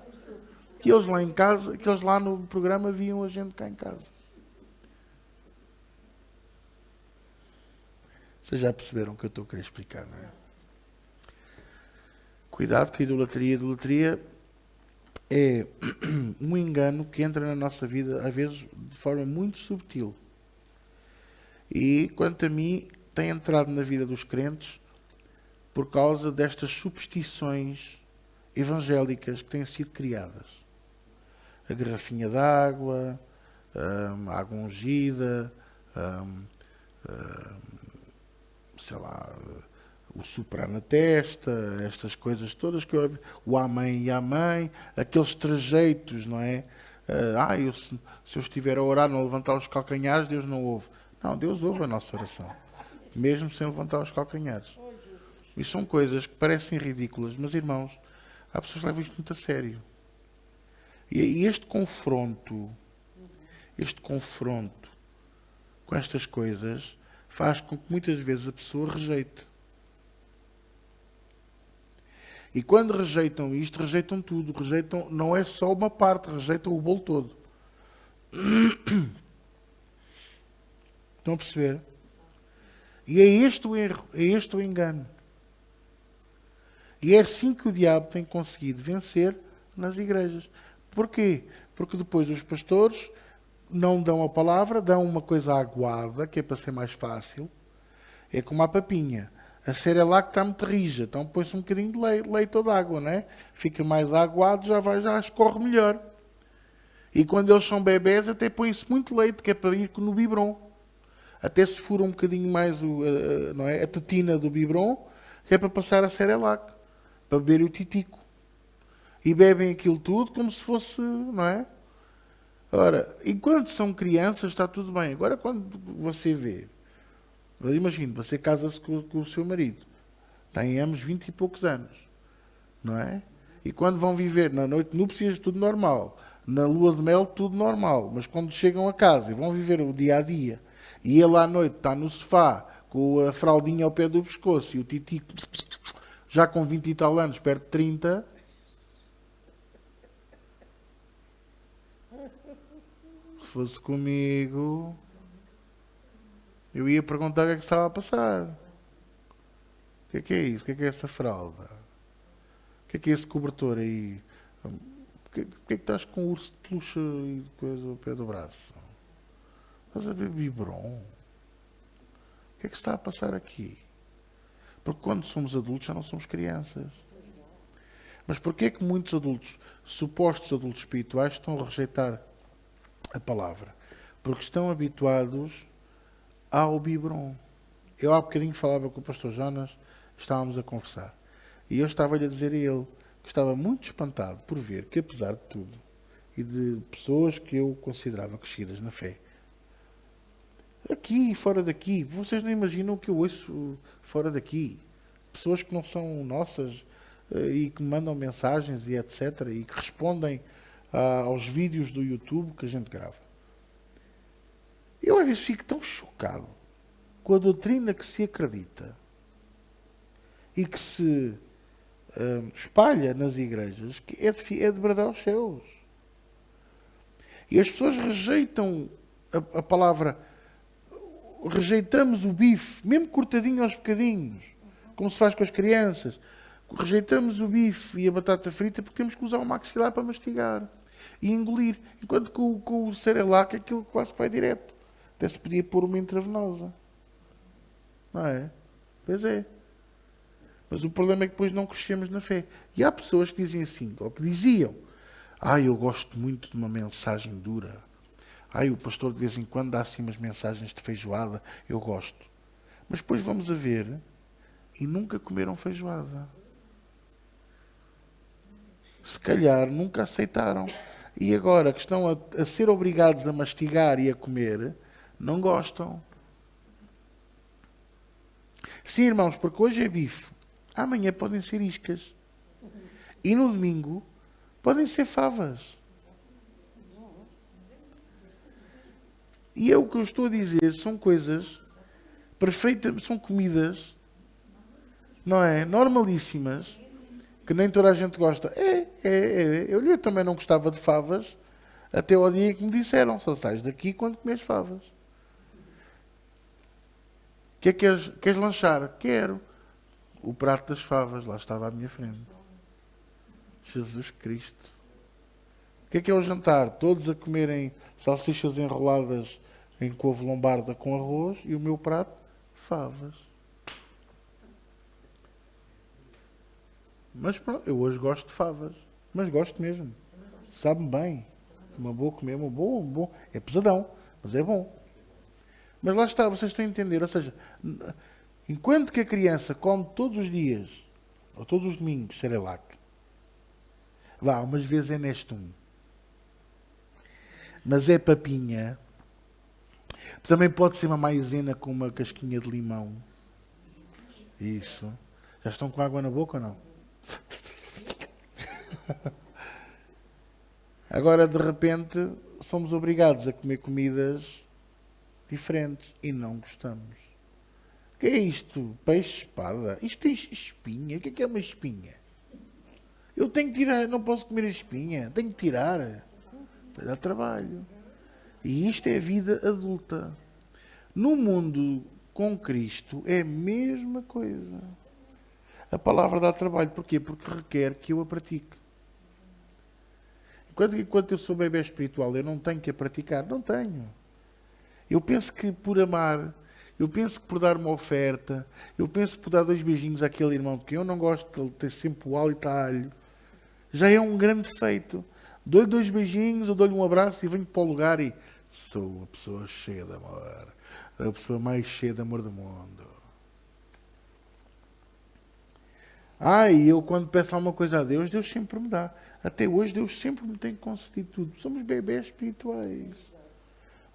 que eles lá em casa, que eles lá no programa viam a gente cá em casa. Vocês já perceberam o que eu estou a querer explicar, não é? Cuidado com a idolatria. A idolatria é um engano que entra na nossa vida, às vezes, de forma muito subtil. E, quanto a mim, tem entrado na vida dos crentes por causa destas superstições evangélicas que têm sido criadas. A garrafinha d'água, a água ungida, sei lá, o soprar na testa, estas coisas todas que eu ouvi, o amém e amém, aqueles trejeitos, não é? Se eu estiver a orar, não levantar os calcanhares, Deus não ouve. Não, Deus ouve a nossa oração, mesmo sem levantar os calcanhares. E são coisas que parecem ridículas, mas irmãos, há pessoas que levam isto muito a sério. E este confronto com estas coisas faz com que muitas vezes a pessoa rejeite. E quando rejeitam isto, rejeitam tudo. Rejeitam, não é só uma parte, rejeitam o bolo todo. Estão a perceber? E é este o erro, é este o engano. E é assim que o diabo tem conseguido vencer nas igrejas. Porquê? Porque depois os pastores não dão a palavra, dão uma coisa aguada, que é para ser mais fácil. É como a papinha. A cera lá que está muito rija, então põe-se um bocadinho de leite ou de água, não é? Fica mais aguado, já escorre melhor. E quando eles são bebés, até põe-se muito leite, que é para ir no biberon. Até se fura um bocadinho mais não é? A tetina do biberon, que é para passar a Cerelac, para beber o titico. E bebem aquilo tudo como se fosse, não é? Ora, enquanto são crianças está tudo bem. Agora quando você vê, imagine, você casa-se com o seu marido, têm ambos 20 e poucos anos, não é? E quando vão viver na noite de núpcias, tudo normal. Na lua de mel, tudo normal. Mas quando chegam a casa e vão viver o dia a dia, e ele à noite está no sofá, com a fraldinha ao pé do pescoço e o titico, já com 20 e tal anos, perto de 30, se fosse comigo, eu ia perguntar o que é que estava a passar. O que é isso? O que é essa fralda? O que é esse cobertor aí? Porquê que estás com um urso de peluche e coisa ao pé do braço? Estás a ver biberon? O que é que se está a passar aqui? Porque quando somos adultos já não somos crianças. Mas porquê é que muitos adultos, supostos adultos espirituais, estão a rejeitar a palavra? Porque estão habituados ao biberon. Eu há bocadinho falava com o pastor Jonas, estávamos a conversar. E eu estava-lhe a dizer a ele que estava muito espantado por ver que, apesar de tudo, e de pessoas que eu considerava crescidas na fé, aqui e fora daqui, vocês não imaginam o que eu ouço fora daqui. Pessoas que não são nossas e que mandam mensagens e etc. E que respondem aos vídeos do YouTube que a gente grava. Eu às vezes fico tão chocado com a doutrina que se acredita e que se espalha nas igrejas, que é de bradar aos céus. E as pessoas rejeitam a palavra, rejeitamos o bife, mesmo cortadinho aos bocadinhos, como se faz com as crianças. Rejeitamos o bife e a batata frita porque temos que usar o maxilar para mastigar e engolir. Enquanto que com o Cerelac aquilo quase vai direto. Até se podia pôr uma intravenosa. Não é? Pois é. Mas o problema é que depois não crescemos na fé. E há pessoas que dizem assim, ou que diziam, eu gosto muito de uma mensagem dura. O pastor de vez em quando dá assim umas mensagens de feijoada, eu gosto. Mas depois vamos a ver e nunca comeram feijoada. Se calhar nunca aceitaram. E agora que estão a ser obrigados a mastigar e a comer, não gostam. Sim, irmãos, porque hoje é bife. Amanhã podem ser iscas. E no domingo podem ser favas. E é o que eu estou a dizer, são coisas perfeitas, são comidas, não é? Normalíssimas, que nem toda a gente gosta. Eu também não gostava de favas, até ao dia que me disseram, só sais daqui quando comes favas. Queres lanchar? Quero. O prato das favas, lá estava à minha frente. Jesus Cristo. O que é o jantar? Todos a comerem salsichas enroladas em couve lombarda com arroz e o meu prato, favas. Mas pronto, eu hoje gosto de favas. Mas gosto mesmo. Sabe-me bem. Uma boa comer, um bom. É pesadão, mas é bom. Mas lá está, vocês estão a entender. Ou seja, enquanto que a criança come todos os dias, ou todos os domingos, Cerelac, umas vezes é Nestum, mas é papinha, também pode ser uma maisena com uma casquinha de limão. Isso. Já estão com água na boca ou não? Agora, de repente, somos obrigados a comer comidas diferentes e não gostamos. O que é isto? Peixe-espada? Isto tem espinha? O que é uma espinha? Eu tenho que tirar, não posso comer a espinha, tenho que tirar. Vai dar trabalho. E isto é a vida adulta. No mundo com Cristo é a mesma coisa. A palavra dá trabalho. Porquê? Porque requer que eu a pratique. Enquanto eu sou bebê espiritual, eu não tenho que a praticar. Não tenho. Eu penso que por amar, eu penso que por dar uma oferta, eu penso que por dar 2 beijinhos àquele irmão de quem eu não gosto, que ele tem sempre o hálito a alho, já é um grande feito. Dou-lhe 2 beijinhos, eu dou-lhe um abraço e venho para o lugar e sou a pessoa cheia de amor. A pessoa mais cheia de amor do mundo. E eu quando peço alguma coisa a Deus, Deus sempre me dá. Até hoje Deus sempre me tem concedido tudo. Somos bebés espirituais.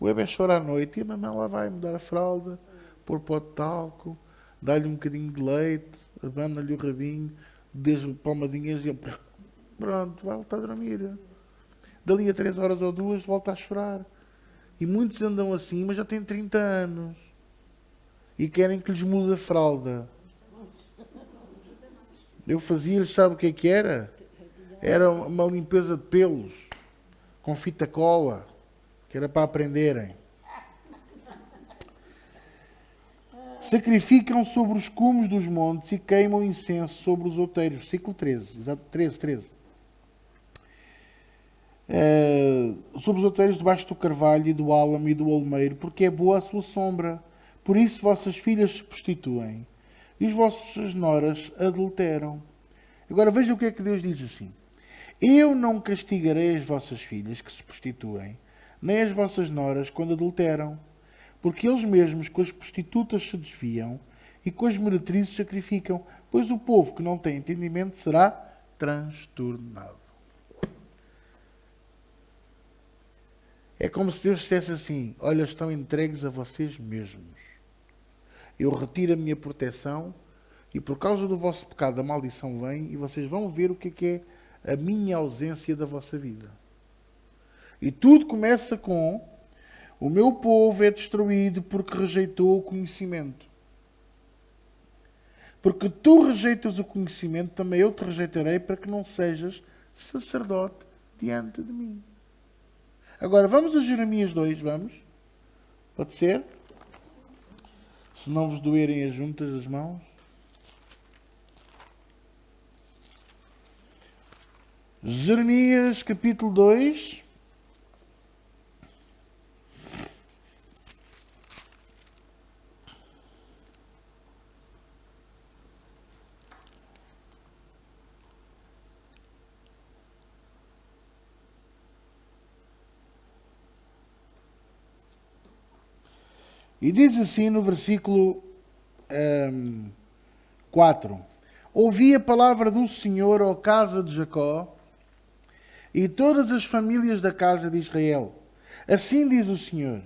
O bebê chora à noite e a mamãe lá vai mudar a fralda, pôr pó de talco, dá-lhe um bocadinho de leite, abana-lhe o rabinho, deixa palmadinhas e ele, pronto, vai voltar a dormir. Dali a 3 horas ou 2 volta a chorar. E muitos andam assim, mas já têm 30 anos. E querem que lhes mude a fralda. Eu fazia-lhes, sabe o que era? Era uma limpeza de pelos, com fita cola, que era para aprenderem. Sacrificam sobre os cumes dos montes e queimam incenso sobre os outeiros. Versículo 13. 13. Sobre os outeiros debaixo do carvalho e do álamo e do olmeiro, porque é boa a sua sombra. Por isso vossas filhas se prostituem e os vossos noras adulteram. Agora veja o que é que Deus diz assim. Eu não castigarei as vossas filhas que se prostituem, nem as vossas noras quando adulteram, porque eles mesmos com as prostitutas se desviam e com as meretrizes sacrificam, pois o povo que não tem entendimento será transtornado. É como se Deus dissesse assim, olha, estão entregues a vocês mesmos. Eu retiro a minha proteção e por causa do vosso pecado a maldição vem e vocês vão ver o que é a minha ausência da vossa vida. E tudo começa com o meu povo é destruído porque rejeitou o conhecimento. Porque tu rejeitas o conhecimento, também eu te rejeitarei para que não sejas sacerdote diante de mim. Agora, vamos a Jeremias 2, vamos? Pode ser? Se não vos doerem as juntas das mãos. Jeremias, capítulo 2. E diz assim no versículo 4. Ouvi a palavra do Senhor, ó casa de Jacó, e todas as famílias da casa de Israel. Assim diz o Senhor,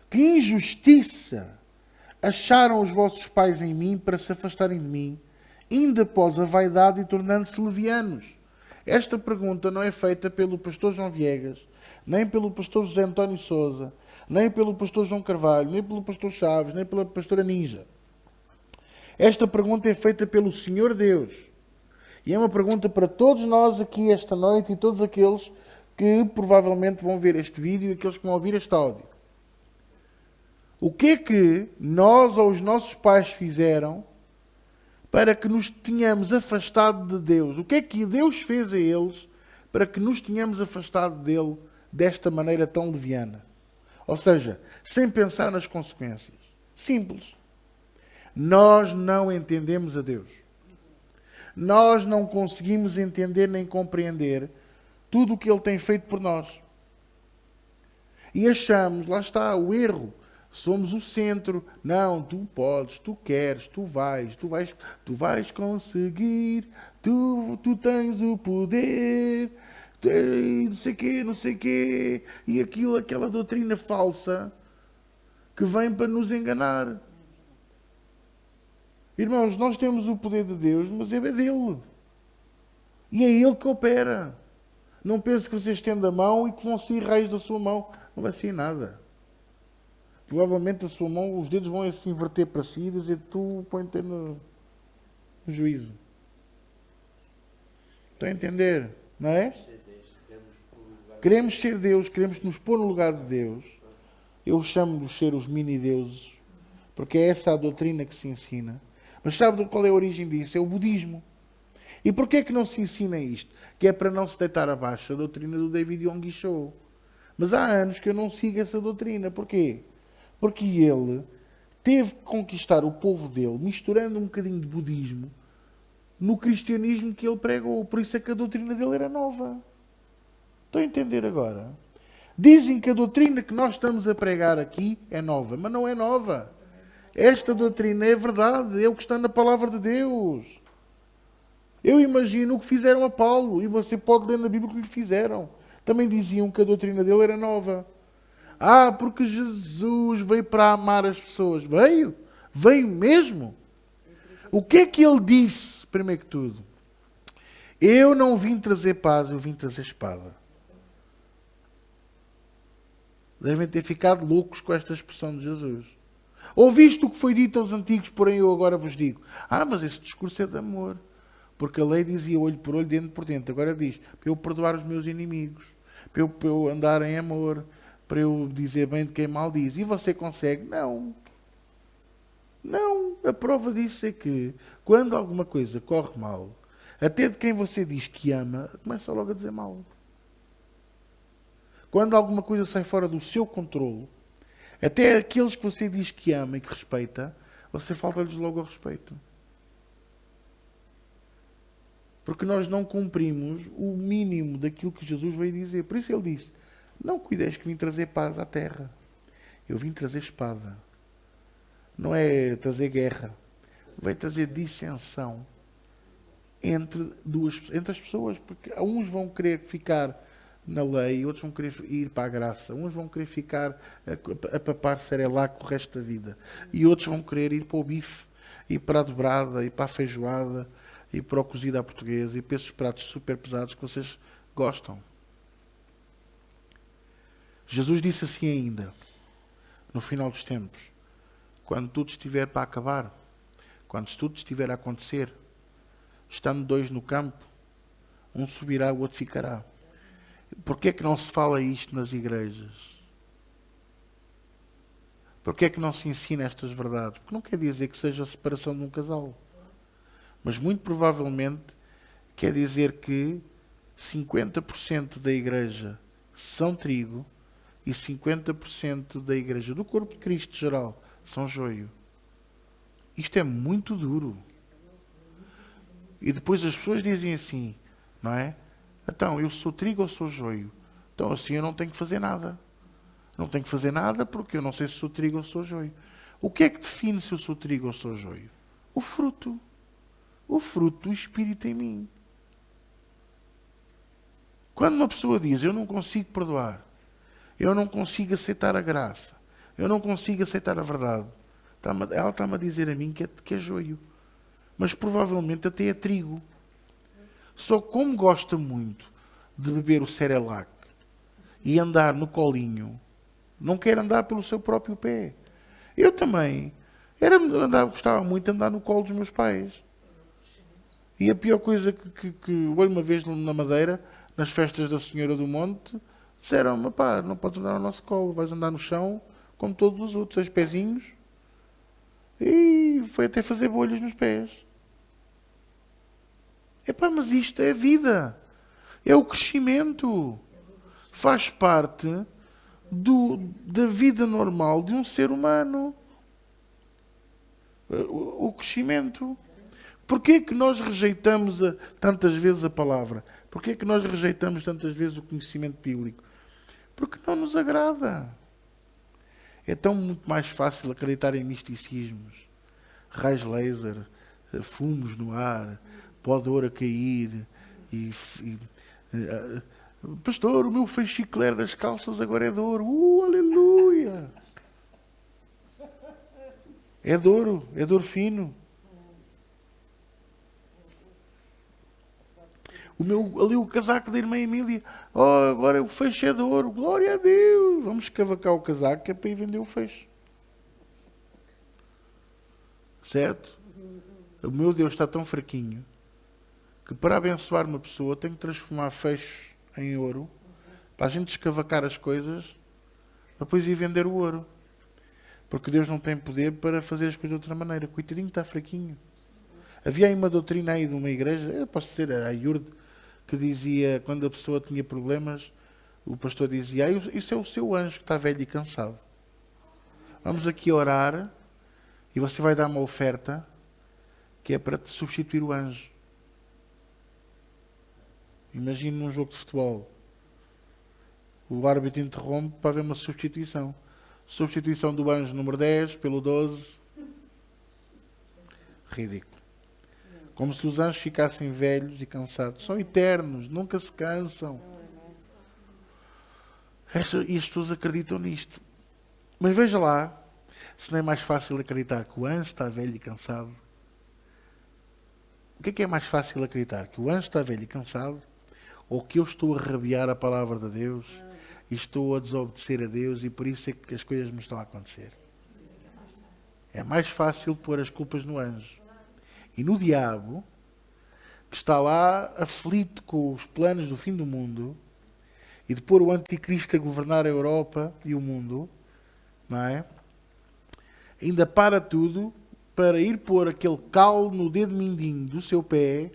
que injustiça acharam os vossos pais em mim para se afastarem de mim, indo após a vaidade e tornando-se levianos. Esta pergunta não é feita pelo pastor João Viegas, nem pelo pastor José António Sousa, nem pelo pastor João Carvalho, nem pelo pastor Chaves, nem pela pastora Ninja. Esta pergunta é feita pelo Senhor Deus. E é uma pergunta para todos nós aqui esta noite e todos aqueles que provavelmente vão ver este vídeo e aqueles que vão ouvir este áudio. O que é que nós ou os nossos pais fizeram para que nos tenhamos afastado de Deus? O que é que Deus fez a eles para que nos tenhamos afastado dele desta maneira tão leviana? Ou seja, sem pensar nas consequências. Simples. Nós não entendemos a Deus. Nós não conseguimos entender nem compreender tudo o que Ele tem feito por nós. E achamos, lá está, o erro. Somos o centro. Não, tu podes, tu queres, tu vais conseguir, tu tens o poder, não sei quê, e aquela doutrina falsa que vem para nos enganar. Irmãos, nós temos o poder de Deus, mas é dele. E é Ele que opera. Não pense que você estende a mão e que vão sair raios da sua mão. Não vai sair nada. Provavelmente a sua mão, os dedos vão se inverter para si e dizer, tu põe-te no juízo. Estão a entender? Não é? Queremos ser Deus, queremos nos pôr no lugar de Deus. Eu chamo-nos ser os mini-deuses, porque é essa a doutrina que se ensina. Mas sabe qual é a origem disso? É o budismo. E porquê é que não se ensina isto? Que é para não se deitar abaixo a doutrina do David Yonggi Cho. Mas há anos que eu não sigo essa doutrina. Porquê? Porque ele teve que conquistar o povo dele, misturando um bocadinho de budismo no cristianismo que ele pregou. Por isso é que a doutrina dele era nova. Estão a entender agora? Dizem que a doutrina que nós estamos a pregar aqui é nova, mas não é nova. Esta doutrina é verdade, é o que está na palavra de Deus. Eu imagino o que fizeram a Paulo, e você pode ler na Bíblia o que lhe fizeram. Também diziam que a doutrina dele era nova. Ah, porque Jesus veio para amar as pessoas. Veio? Veio mesmo? O que é que ele disse, primeiro que tudo? Eu não vim trazer paz, eu vim trazer espada. Devem ter ficado loucos com esta expressão de Jesus. Ouviste o que foi dito aos antigos, porém eu agora vos digo. Ah, mas esse discurso é de amor. Porque a lei dizia olho por olho, dente por dente. Agora diz, para eu perdoar os meus inimigos, para eu andar em amor, para eu dizer bem de quem mal diz. E você consegue? Não. Não. A prova disso é que, quando alguma coisa corre mal, até de quem você diz que ama, começa logo a dizer mal. Quando alguma coisa sai fora do seu controle, até aqueles que você diz que ama e que respeita, você falta-lhes logo ao respeito. Porque nós não cumprimos o mínimo daquilo que Jesus veio dizer. Por isso ele disse, não cuideis que vim trazer paz à terra. Eu vim trazer espada. Não é trazer guerra. Vai trazer dissensão entre as pessoas. Porque uns vão querer ficar na lei, outros vão querer ir para a graça. Uns vão querer ficar a papar Cerelac o resto da vida. E outros vão querer ir para o bife, ir para a dobrada, ir para a feijoada, ir para o cozido à portuguesa, e para esses pratos super pesados que vocês gostam. Jesus disse assim ainda, no final dos tempos, quando tudo estiver para acabar, quando tudo estiver a acontecer, estando dois no campo, um subirá, o outro ficará. Porquê é que não se fala isto nas igrejas? Porquê é que não se ensina estas verdades? Porque não quer dizer que seja a separação de um casal. Mas muito provavelmente quer dizer que 50% da igreja são trigo e 50% da igreja do corpo de Cristo geral são joio. Isto é muito duro. E depois as pessoas dizem assim, não é? Então, eu sou trigo ou sou joio? Então assim eu não tenho que fazer nada. Não tenho que fazer nada porque eu não sei se sou trigo ou sou joio. O que é que define se eu sou trigo ou sou joio? O fruto. O fruto do Espírito em mim. Quando uma pessoa diz, eu não consigo perdoar, eu não consigo aceitar a graça, eu não consigo aceitar a verdade, ela está-me a dizer a mim que é joio. Mas provavelmente até é trigo. Só como gosta muito de beber o Cerelac e andar no colinho, não quer andar pelo seu próprio pé. Eu também. Gostava muito de andar no colo dos meus pais. E a pior coisa que olho uma vez na Madeira, nas festas da Senhora do Monte, disseram-me, pá, não podes andar no nosso colo, vais andar no chão, como todos os outros, seis pezinhos. E foi até fazer bolhas nos pés. Epá, mas isto é vida. É o crescimento. Faz parte da vida normal de um ser humano. O crescimento. Porquê que nós rejeitamos tantas vezes a palavra? Porquê que nós rejeitamos tantas vezes o conhecimento bíblico? Porque não nos agrada. É tão muito mais fácil acreditar em misticismos, raios laser, fumos no ar, pó de ouro a cair, pastor, o meu fascicler das calças agora é de ouro. Aleluia! É de ouro fino. Ali o casaco da irmã Emília, agora o feixe é de ouro, glória a Deus, vamos escavacar o casaco que é para ir vender o feixe. Certo? O meu Deus está tão fraquinho que para abençoar uma pessoa tem que transformar feixes em ouro, para a gente escavacar as coisas, para depois ir vender o ouro. Porque Deus não tem poder para fazer as coisas de outra maneira. Coitadinho, está fraquinho. Havia aí uma doutrina aí de uma igreja, eu posso dizer, era a Iurde, que dizia, quando a pessoa tinha problemas, o pastor dizia, isso é o seu anjo que está velho e cansado. Vamos aqui orar e você vai dar uma oferta que é para te substituir o anjo. Imagine num jogo de futebol. O árbitro interrompe para haver uma substituição. Substituição do anjo número 10 pelo 12. Ridículo. Como se os anjos ficassem velhos e cansados. São eternos, nunca se cansam. E as pessoas acreditam nisto. Mas veja lá, se não é mais fácil acreditar que o anjo está velho e cansado. O que é mais fácil acreditar? Que o anjo está velho e cansado? Ou que eu estou a rabiar a palavra de Deus e estou a desobedecer a Deus e por isso é que as coisas me estão a acontecer? É mais fácil pôr as culpas no anjo e no diabo, que está lá aflito com os planos do fim do mundo, e de pôr o anticristo a governar a Europa e o mundo, não é? Ainda para tudo para ir pôr aquele cal no dedo mindinho do seu pé,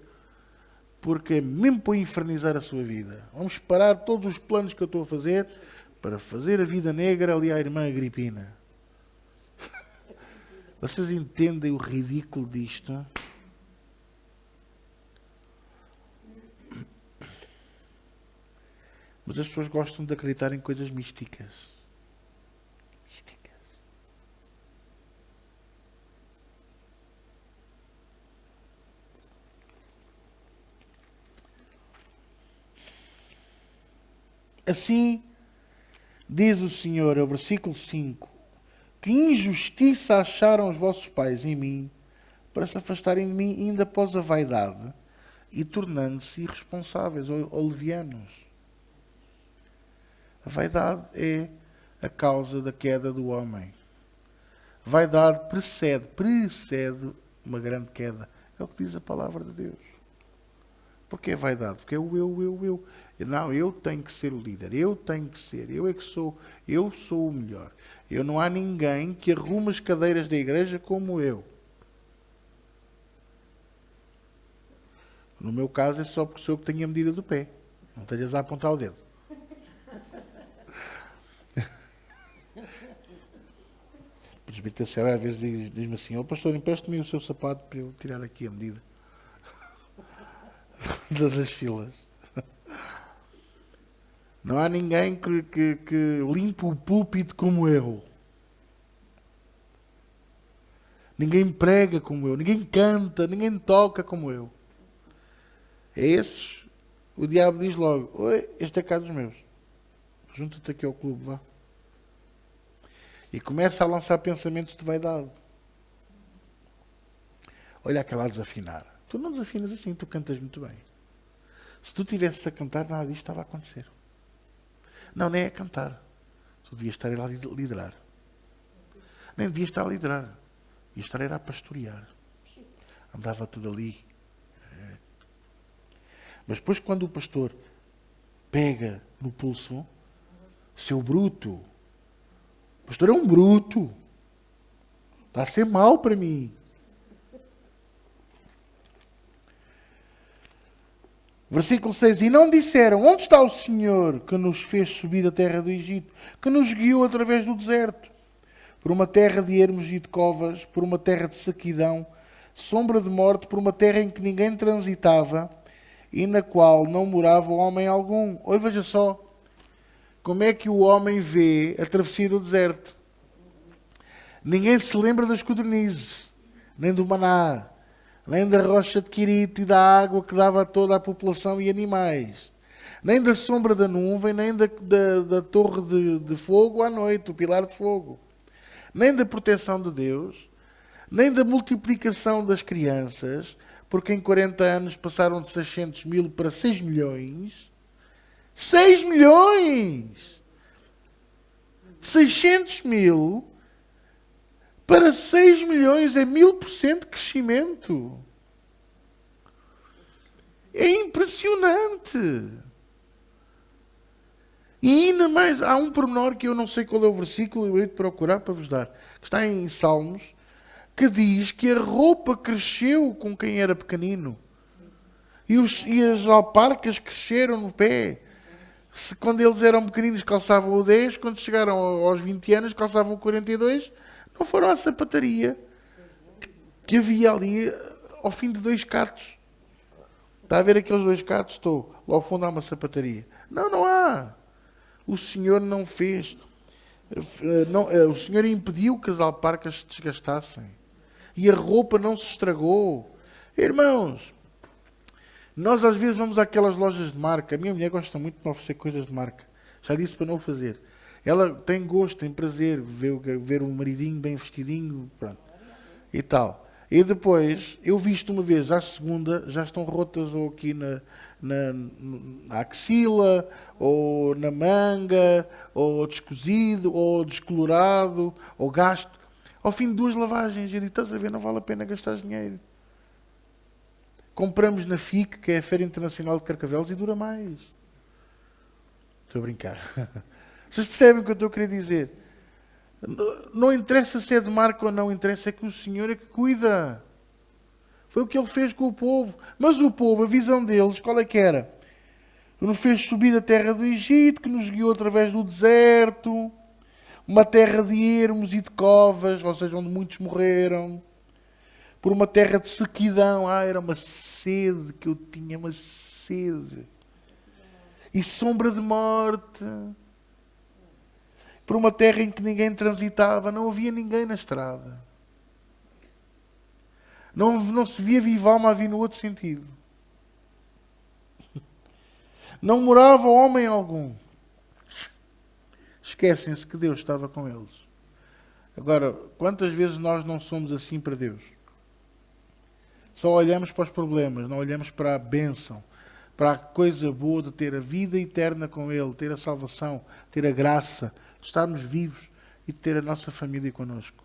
porque é mesmo para infernizar a sua vida. Vamos parar todos os planos que eu estou a fazer para fazer a vida negra ali à irmã Agripina. Vocês entendem o ridículo disto? Mas as pessoas gostam de acreditar em coisas místicas. Místicas. Assim, diz o Senhor, é o versículo 5, que injustiça acharam os vossos pais em mim, para se afastarem de mim ainda após a vaidade, e tornando-se irresponsáveis ou levianos. A vaidade é a causa da queda do homem. A vaidade precede uma grande queda. É o que diz a palavra de Deus. Porquê a vaidade? Porque é o eu. Não, eu tenho que ser o líder. Eu tenho que ser. Eu é que sou. Eu sou o melhor. Não há ninguém que arrume as cadeiras da igreja como eu. No meu caso é só porque sou eu que tenho a medida do pé. Não tenhas a apontar o dedo. O presbítero às vezes diz-me assim, pastor, empreste-me o seu sapato para eu tirar aqui a medida das filas. Não há ninguém que limpe o púlpito como eu. Ninguém prega como eu. Ninguém canta, ninguém toca como eu. É esses. O diabo diz logo, oi, este é cá dos meus. Junta-te aqui ao clube, vá. E começa a lançar pensamentos de vaidade. Olha aquela a desafinar. Tu não desafinas assim, tu cantas muito bem. Se tu estivesses a cantar, nada disto estava a acontecer. Não, nem é cantar. Tu devias estar a liderar. Nem devias estar a liderar. Devias estar a pastorear. Andava tudo ali. Mas depois quando o pastor pega no pulso, seu bruto, o pastor é um bruto. Está a ser mau para mim. Versículo 6. E não disseram, onde está o Senhor que nos fez subir a terra do Egito, que nos guiou através do deserto, por uma terra de ermos e de covas, por uma terra de sequidão, sombra de morte, por uma terra em que ninguém transitava e na qual não morava homem algum. Olha, veja só, como é que o homem vê a travessia do deserto? Ninguém se lembra das codornizes, nem do maná, nem da rocha de Quirite e da água que dava a toda a população e animais, nem da sombra da nuvem, nem da torre de fogo à noite, o pilar de fogo, nem da proteção de Deus, nem da multiplicação das crianças, porque em 40 anos passaram de 600 mil para 6 milhões. 6 milhões! De 600 mil para 6 milhões é 1000% de crescimento. É impressionante. E ainda mais, há um pormenor que eu não sei qual é o versículo, eu hei de procurar para vos dar, que está em Salmos, que diz que a roupa cresceu com quem era pequenino. E as alparcas cresceram no pé. Quando eles eram pequeninos calçavam o 10, quando chegaram aos 20 anos calçavam o 42, não foram à sapataria que havia ali ao fim de 2 catos. Está a ver aqueles 2 catos? Estou. Lá ao fundo há uma sapataria. Não, não há. O Senhor não fez. O Senhor impediu que as alparcas se desgastassem. E a roupa não se estragou. Irmãos, nós às vezes vamos àquelas lojas de marca. A minha mulher gosta muito de me oferecer coisas de marca. Já disse para não o fazer. Ela tem gosto, tem prazer ver o maridinho bem vestidinho, pronto, e tal. E depois, eu visto uma vez, à segunda, já estão rotas ou aqui na axila, ou na manga, ou descozido, ou descolorado, ou gasto. Ao fim de 2 lavagens, eu digo, estás a ver, não vale a pena gastar dinheiro. Compramos na FIC, que é a Feira Internacional de Carcavelos, e dura mais. Estou a brincar. Vocês percebem o que eu estou a querer dizer? Não interessa se é de marca ou não, interessa é que o Senhor é que cuida. Foi o que Ele fez com o povo. Mas o povo, a visão deles, qual é que era? Ele nos fez subir da terra do Egito, que nos guiou através do deserto, uma terra de ermos e de covas, ou seja, onde muitos morreram, por uma terra de sequidão. Era uma sede que eu tinha, uma sede. E sombra de morte. Por uma terra em que ninguém transitava, não havia ninguém na estrada. Não se via viva alma, havia no outro sentido. Não morava homem algum. Esquecem-se que Deus estava com eles. Agora, quantas vezes nós não somos assim para Deus? Só olhamos para os problemas, não olhamos para a bênção, para a coisa boa de ter a vida eterna com Ele, ter a salvação, ter a graça, de estarmos vivos e de ter a nossa família connosco.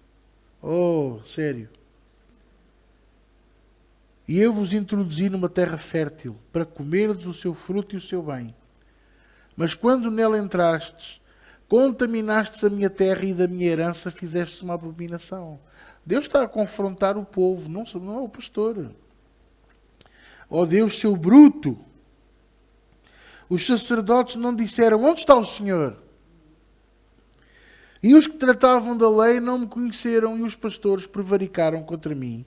Oh, sério. E eu vos introduzi numa terra fértil, para comerdes o seu fruto e o seu bem. Mas quando nela entrastes, contaminastes a minha terra e da minha herança fizestes uma abominação. Deus está a confrontar o povo, não é o pastor. Oh Deus, seu bruto! Os sacerdotes não disseram, onde está o Senhor? E os que tratavam da lei não me conheceram, e os pastores prevaricaram contra mim.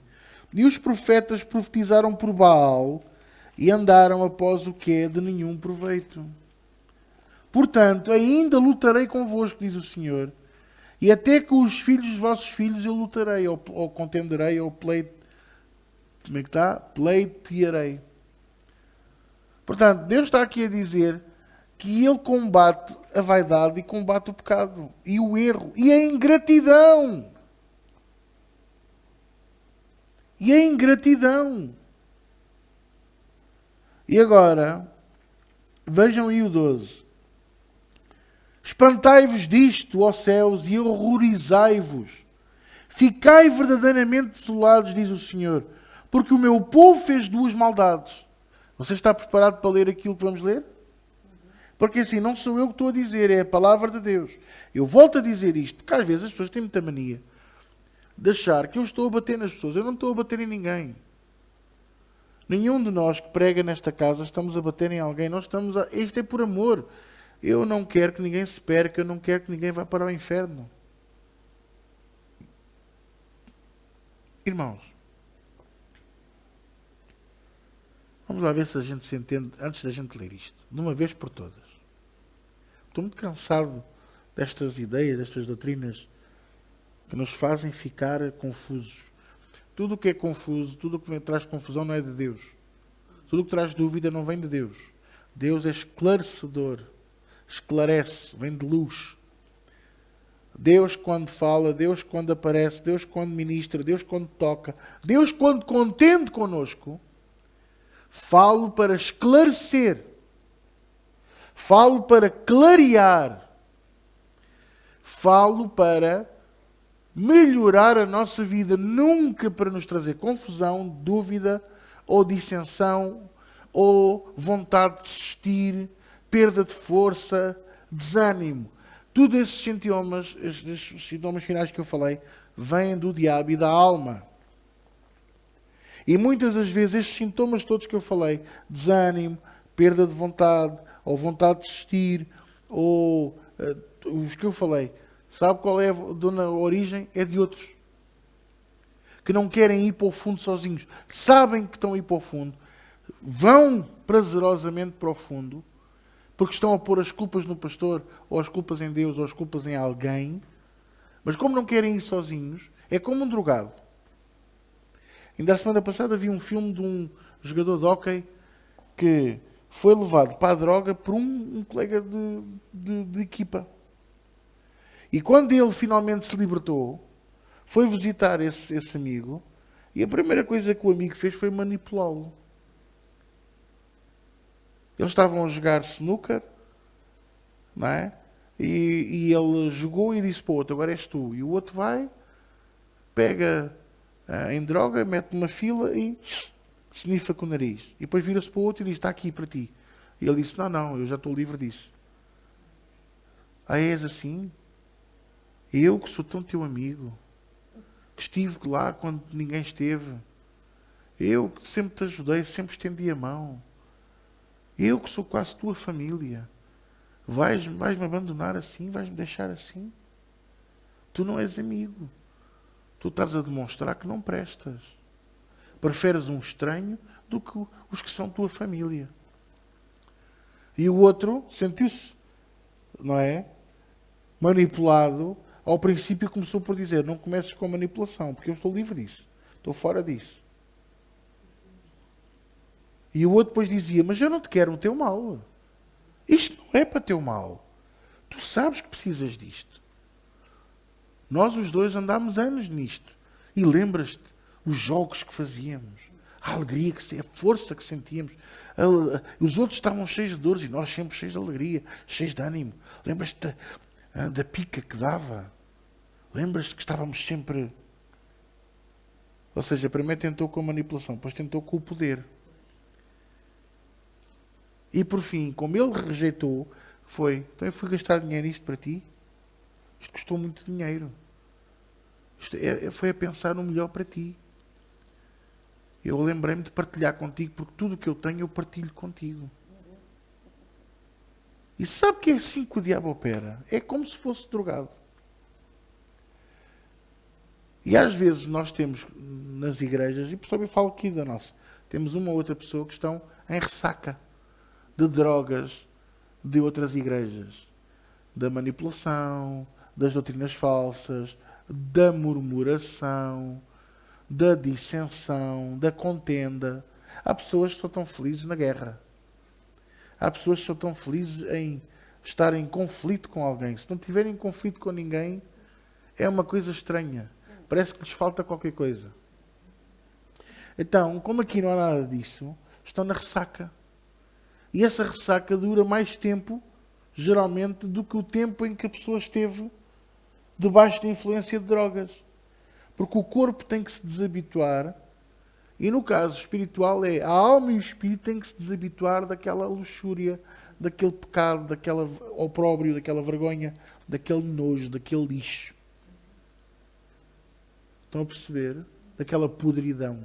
E os profetas profetizaram por Baal, e andaram após o que é de nenhum proveito. Portanto, ainda lutarei convosco, diz o Senhor, e até com os filhos dos vossos filhos eu lutarei, ou contenderei, ou como é que está? Pleitearei. Portanto, Deus está aqui a dizer que Ele combate a vaidade e combate o pecado, e o erro, e a ingratidão. E a ingratidão. E agora, vejam aí o 12. Espantai-vos disto, ó céus, e horrorizai-vos. Ficai verdadeiramente desolados, diz o Senhor, porque o meu povo fez 2 maldades. Você está preparado para ler aquilo que vamos ler? Porque assim, não sou eu que estou a dizer, é a palavra de Deus. Eu volto a dizer isto, porque às vezes as pessoas têm muita mania de achar que eu estou a bater nas pessoas. Eu não estou a bater em ninguém. Nenhum de nós que prega nesta casa estamos a bater em alguém. Nós estamos a... Isto é por amor. Eu não quero que ninguém se perca, eu não quero que ninguém vá para o inferno. Irmãos, vamos lá ver se a gente se entende antes da gente ler isto. De uma vez por todas. Estou muito cansado destas ideias, destas doutrinas que nos fazem ficar confusos. Tudo o que é confuso, tudo o que traz confusão não é de Deus. Tudo o que traz dúvida não vem de Deus. Deus é esclarecedor. Esclarece, vem de luz. Deus quando fala, Deus quando aparece, Deus quando ministra, Deus quando toca, Deus quando contende connosco, falo para esclarecer, falo para clarear, falo para melhorar a nossa vida, nunca para nos trazer confusão, dúvida, ou dissensão, ou vontade de desistir, perda de força, desânimo. Todos estes sintomas finais que eu falei, vêm do diabo e da alma. E muitas das vezes estes sintomas todos que eu falei, desânimo, perda de vontade, ou vontade de desistir, ou os que eu falei, sabe qual é a origem? É de outros. Que não querem ir para o fundo sozinhos. Sabem que estão a ir para o fundo. Vão prazerosamente para o fundo, porque estão a pôr as culpas no pastor, ou as culpas em Deus, ou as culpas em alguém. Mas como não querem ir sozinhos, é como um drogado. Ainda a semana passada vi um filme de um jogador de hóquei que foi levado para a droga por um colega de equipa. E quando ele finalmente se libertou, foi visitar esse amigo, e a primeira coisa que o amigo fez foi manipulá-lo. Eles estavam a jogar snooker, não é? E ele jogou e disse para o outro, agora és tu. E o outro vai, pega em droga, mete numa fila e snifa com o nariz. E depois vira-se para o outro e diz, está aqui para ti. E ele disse, não, eu já estou livre disso. Ah, és assim? Eu que sou tão teu amigo, que estive lá quando ninguém esteve. Eu que sempre te ajudei, sempre estendi a mão. Eu que sou quase tua família. Vais-me abandonar assim? Vais-me deixar assim? Tu não és amigo. Tu estás a demonstrar que não prestas. Preferes um estranho do que os que são tua família. E o outro sentiu-se, não é? Manipulado. Ao princípio começou por dizer, não comeces com manipulação, porque eu estou livre disso. Estou fora disso. E o outro depois dizia, mas eu não te quero o teu mal. Isto não é para teu mal. Tu sabes que precisas disto. Nós os dois andámos anos nisto. E lembras-te os jogos que fazíamos, a alegria, a força que sentíamos. Os outros estavam cheios de dores e nós sempre cheios de alegria, cheios de ânimo. Lembras-te da pica que dava? Lembras-te que estávamos sempre... Ou seja, primeiro tentou com a manipulação, depois tentou com o poder. E por fim, como ele rejeitou, então eu fui gastar dinheiro nisto para ti? Isto custou muito dinheiro. Foi a pensar no melhor para ti. Eu lembrei-me de partilhar contigo, porque tudo o que eu tenho eu partilho contigo. E sabe que é assim que o diabo opera? É como se fosse drogado. E às vezes nós temos nas igrejas, e pessoal, eu falo aqui da nossa, temos uma ou outra pessoa que estão em ressaca de drogas de outras igrejas. Da manipulação, das doutrinas falsas, da murmuração, da dissensão, da contenda. Há pessoas que estão tão felizes na guerra. Há pessoas que estão tão felizes em estar em conflito com alguém. Se não tiverem conflito com ninguém, é uma coisa estranha. Parece que lhes falta qualquer coisa. Então, como aqui não há nada disso, estão na ressaca. E essa ressaca dura mais tempo, geralmente, do que o tempo em que a pessoa esteve debaixo da influência de drogas. Porque o corpo tem que se desabituar, e no caso espiritual a alma e o espírito têm que se desabituar daquela luxúria, daquele pecado, daquele opróbrio, daquela vergonha, daquele nojo, daquele lixo. Estão a perceber? Daquela podridão.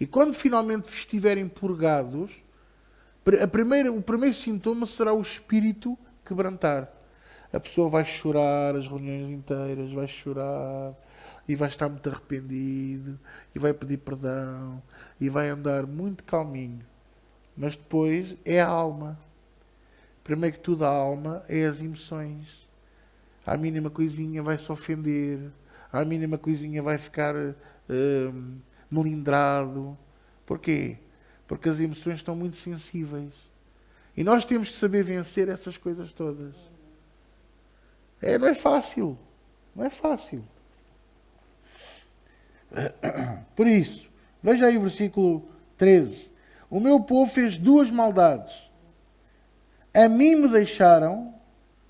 E quando finalmente estiverem purgados, o primeiro sintoma será o espírito quebrantar. A pessoa vai chorar as reuniões inteiras, vai chorar e vai estar muito arrependido e vai pedir perdão e vai andar muito calminho. Mas depois é a alma. Primeiro que tudo a alma é as emoções. À mínima coisinha vai se ofender, à mínima coisinha vai ficar melindrado. Porquê? Porque as emoções estão muito sensíveis. E nós temos que saber vencer essas coisas todas. Não é fácil. Não é fácil. Por isso, veja aí o versículo 13. O meu povo fez duas maldades. A mim me deixaram,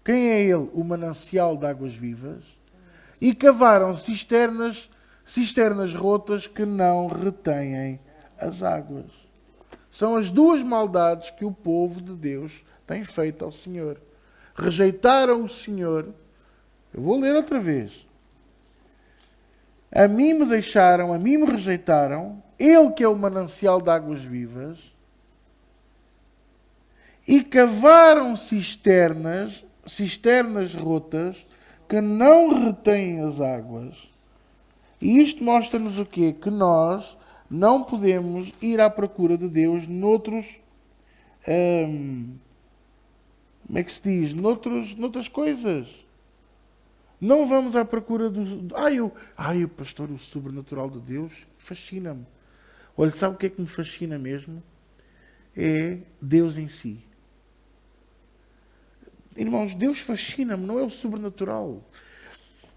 quem é ele? O manancial de águas vivas. E cavaram cisternas rotas que não retêm as águas. São as duas maldades que o povo de Deus tem feito ao Senhor. Rejeitaram o Senhor. Eu vou ler outra vez. A mim me deixaram, a mim me rejeitaram, Ele que é o manancial de águas vivas, e cavaram cisternas rotas, que não retêm as águas. E isto mostra-nos o quê? Que nós não podemos ir à procura de Deus noutros... como é que se diz? Noutras coisas. Não vamos à procura do... o pastor, o sobrenatural de Deus, fascina-me. Olha, sabe o que é que me fascina mesmo? É Deus em si. Irmãos, Deus fascina-me, não é o sobrenatural.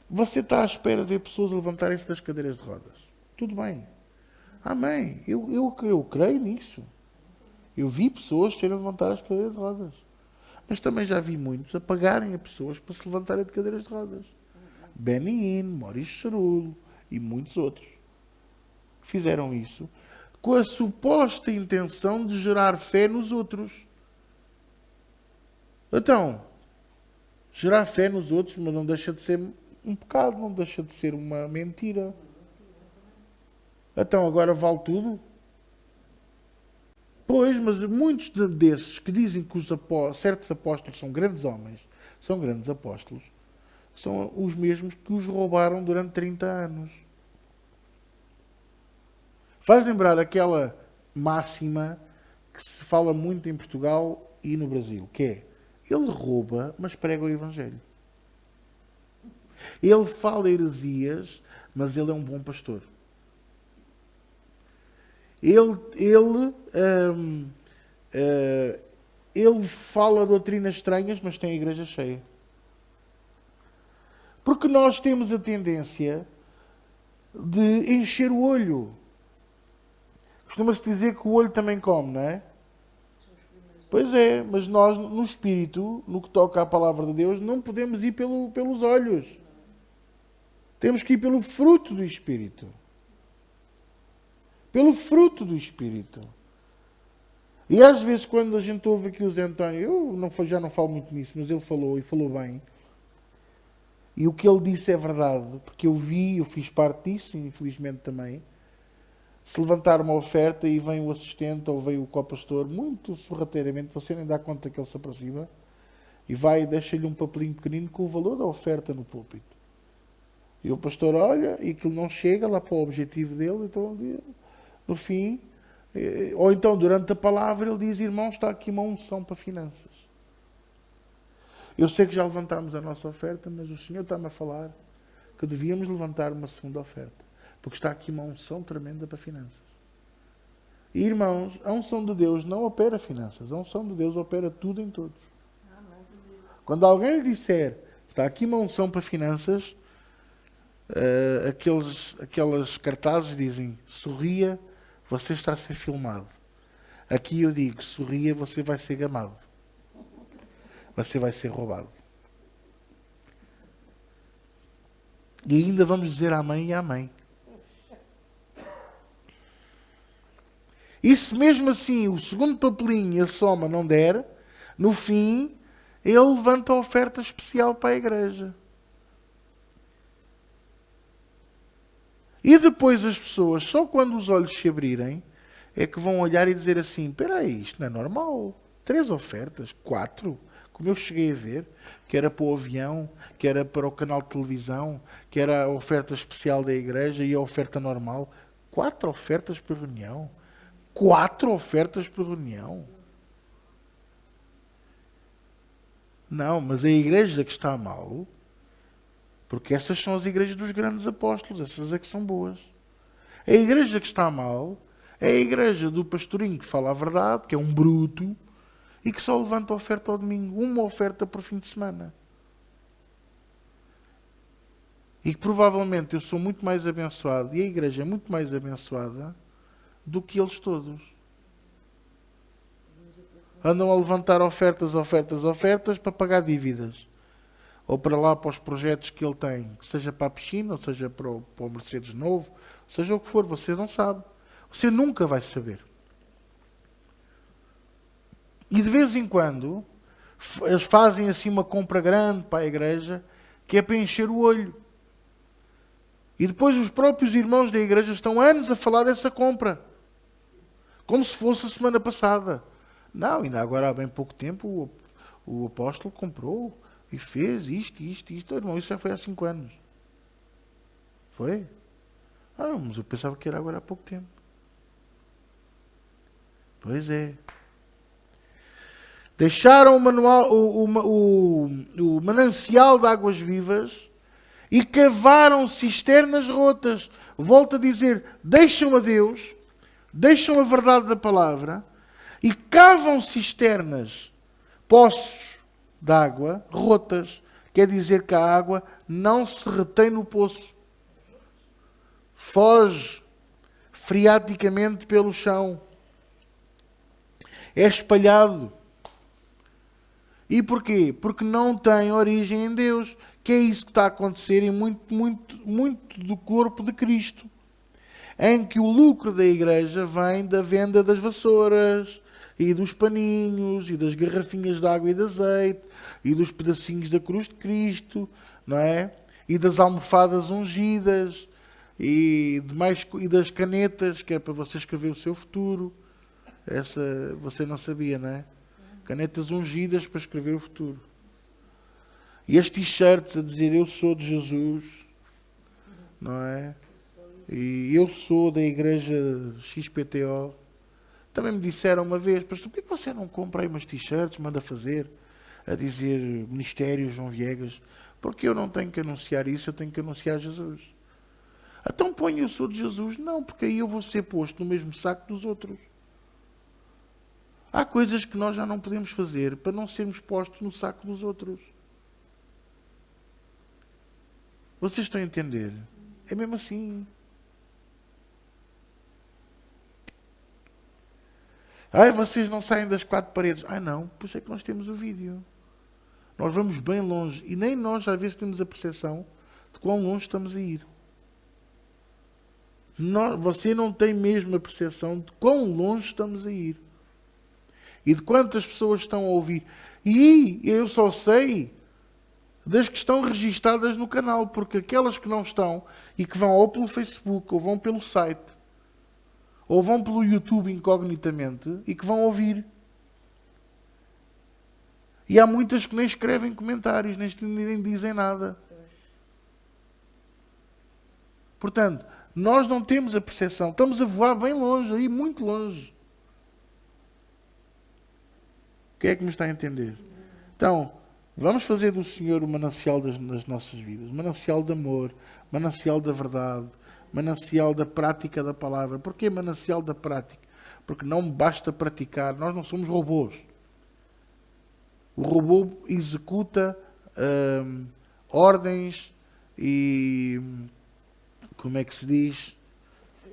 Você está à espera de ver pessoas levantarem-se das cadeiras de rodas. Tudo bem. Amém. Eu creio nisso. Eu vi pessoas serem levantadas das cadeiras de rodas. Mas também já vi muitos apagarem a pessoas para se levantarem de cadeiras de rodas. Benny Hinn, Maurício Charulo e muitos outros fizeram isso com a suposta intenção de gerar fé nos outros. Então, gerar fé nos outros, mas não deixa de ser um pecado, não deixa de ser uma mentira. Então, agora vale tudo? Pois, mas muitos desses que dizem que certos apóstolos são grandes homens, são grandes apóstolos, são os mesmos que os roubaram durante 30 anos. Faz lembrar aquela máxima que se fala muito em Portugal e no Brasil, que é: ele rouba, mas prega o Evangelho. Ele fala heresias, mas ele é um bom pastor. Ele fala doutrinas estranhas, mas tem a igreja cheia. Porque nós temos a tendência de encher o olho. Costuma-se dizer que o olho também come, não é? Pois é, mas nós, no Espírito, no que toca à palavra de Deus, não podemos ir pelos olhos. Temos que ir pelo fruto do Espírito. Pelo fruto do Espírito. E às vezes, quando a gente ouve aqui o Zé António, já não falo muito nisso, mas ele falou, e falou bem. E o que ele disse é verdade, porque eu fiz parte disso, infelizmente também. Se levantar uma oferta e vem o assistente ou vem o co-pastor, muito sorrateiramente, você nem dá conta que ele se aproxima, e vai e deixa-lhe um papelinho pequenino com o valor da oferta no púlpito. E o pastor olha e aquilo não chega lá para o objetivo dele, então no fim, ou então durante a palavra ele diz: irmão, está aqui uma unção para finanças. Eu sei que já levantámos a nossa oferta, mas o Senhor está-me a falar que devíamos levantar uma segunda oferta, porque está aqui uma unção tremenda para finanças. E irmãos, a unção de Deus não opera finanças, a unção de Deus opera tudo em todos. Quando alguém lhe disser: está aqui uma unção para finanças, aquelas cartazes dizem: sorria, você está a ser filmado. Aqui eu digo: sorria, você vai ser gamado. Você vai ser roubado. E ainda vamos dizer amém e amém. E se mesmo assim o segundo papelinho e a soma não der, no fim, ele levanta a oferta especial para a igreja. E depois as pessoas, só quando os olhos se abrirem, é que vão olhar e dizer assim: espera aí, isto não é normal. 3 ofertas, 4, como eu cheguei a ver, que era para o avião, que era para o canal de televisão, que era a oferta especial da igreja e a oferta normal. 4 ofertas por reunião. 4 ofertas por reunião. Não, mas a igreja que está mal, porque essas são as igrejas dos grandes apóstolos, essas é que são boas. A igreja que está mal é a igreja do pastorinho que fala a verdade, que é um bruto, e que só levanta a oferta ao domingo, uma oferta por fim de semana. E que provavelmente eu sou muito mais abençoado, e a igreja é muito mais abençoada do que eles todos. Andam a levantar ofertas para pagar dívidas. Ou para lá, para os projetos que ele tem, seja para a piscina, ou seja para o Mercedes novo, seja o que for, você não sabe. Você nunca vai saber. E de vez em quando, eles fazem assim uma compra grande para a igreja, que é para encher o olho. E depois os próprios irmãos da igreja estão anos a falar dessa compra. Como se fosse a semana passada. Não, ainda agora há bem pouco tempo o apóstolo comprou e fez isto. Irmão, isso já foi há 5 anos. Foi? Ah, mas eu pensava que era agora há pouco tempo. Pois é. Deixaram o manancial de águas vivas e cavaram cisternas rotas. Volto a dizer, deixam a Deus, deixam a verdade da palavra e cavam cisternas, poços de água rotas. Quer dizer que a água não se retém no poço. Foge freaticamente pelo chão. É espalhado. E porquê? Porque não tem origem em Deus. Que é isso que está a acontecer em muito do corpo de Cristo. Em que o lucro da igreja vem da venda das vassouras, e dos paninhos, e das garrafinhas de água e de azeite, e dos pedacinhos da cruz de Cristo, não é? E das almofadas ungidas, e das canetas, que é para você escrever o seu futuro. Essa você não sabia, não é? Canetas ungidas para escrever o futuro. E as t-shirts a dizer eu sou de Jesus, não é? E eu sou da igreja XPTO. Também me disseram uma vez, pastor, por que você não compra aí umas t-shirts, manda fazer, a dizer Ministério João Viegas? Porque eu não tenho que anunciar isso, eu tenho que anunciar Jesus. Então põe eu sou de Jesus. Não, porque aí eu vou ser posto no mesmo saco dos outros. Há coisas que nós já não podemos fazer para não sermos postos no saco dos outros. Vocês estão a entender? É mesmo assim. Ai, vocês não saem das 4 paredes. Ai não, pois é que nós temos o vídeo. Nós vamos bem longe e nem nós às vezes temos a percepção de quão longe estamos a ir. Você não tem mesmo a percepção de quão longe estamos a ir. E de quantas pessoas estão a ouvir. E eu só sei das que estão registadas no canal, porque aquelas que não estão e que vão ou pelo Facebook, ou vão pelo site, ou vão pelo YouTube incognitamente e que vão ouvir. E há muitas que nem escrevem comentários, nem dizem nada. Portanto, nós não temos a percepção. Estamos a voar bem longe, aí muito longe. Quem é que me está a entender? Então, vamos fazer do Senhor o manancial das nossas vidas. Manancial de amor, manancial da verdade, manancial da prática da palavra. Porquê manancial da prática? Porque não basta praticar. Nós não somos robôs. O robô executa ordens e, como é que se diz?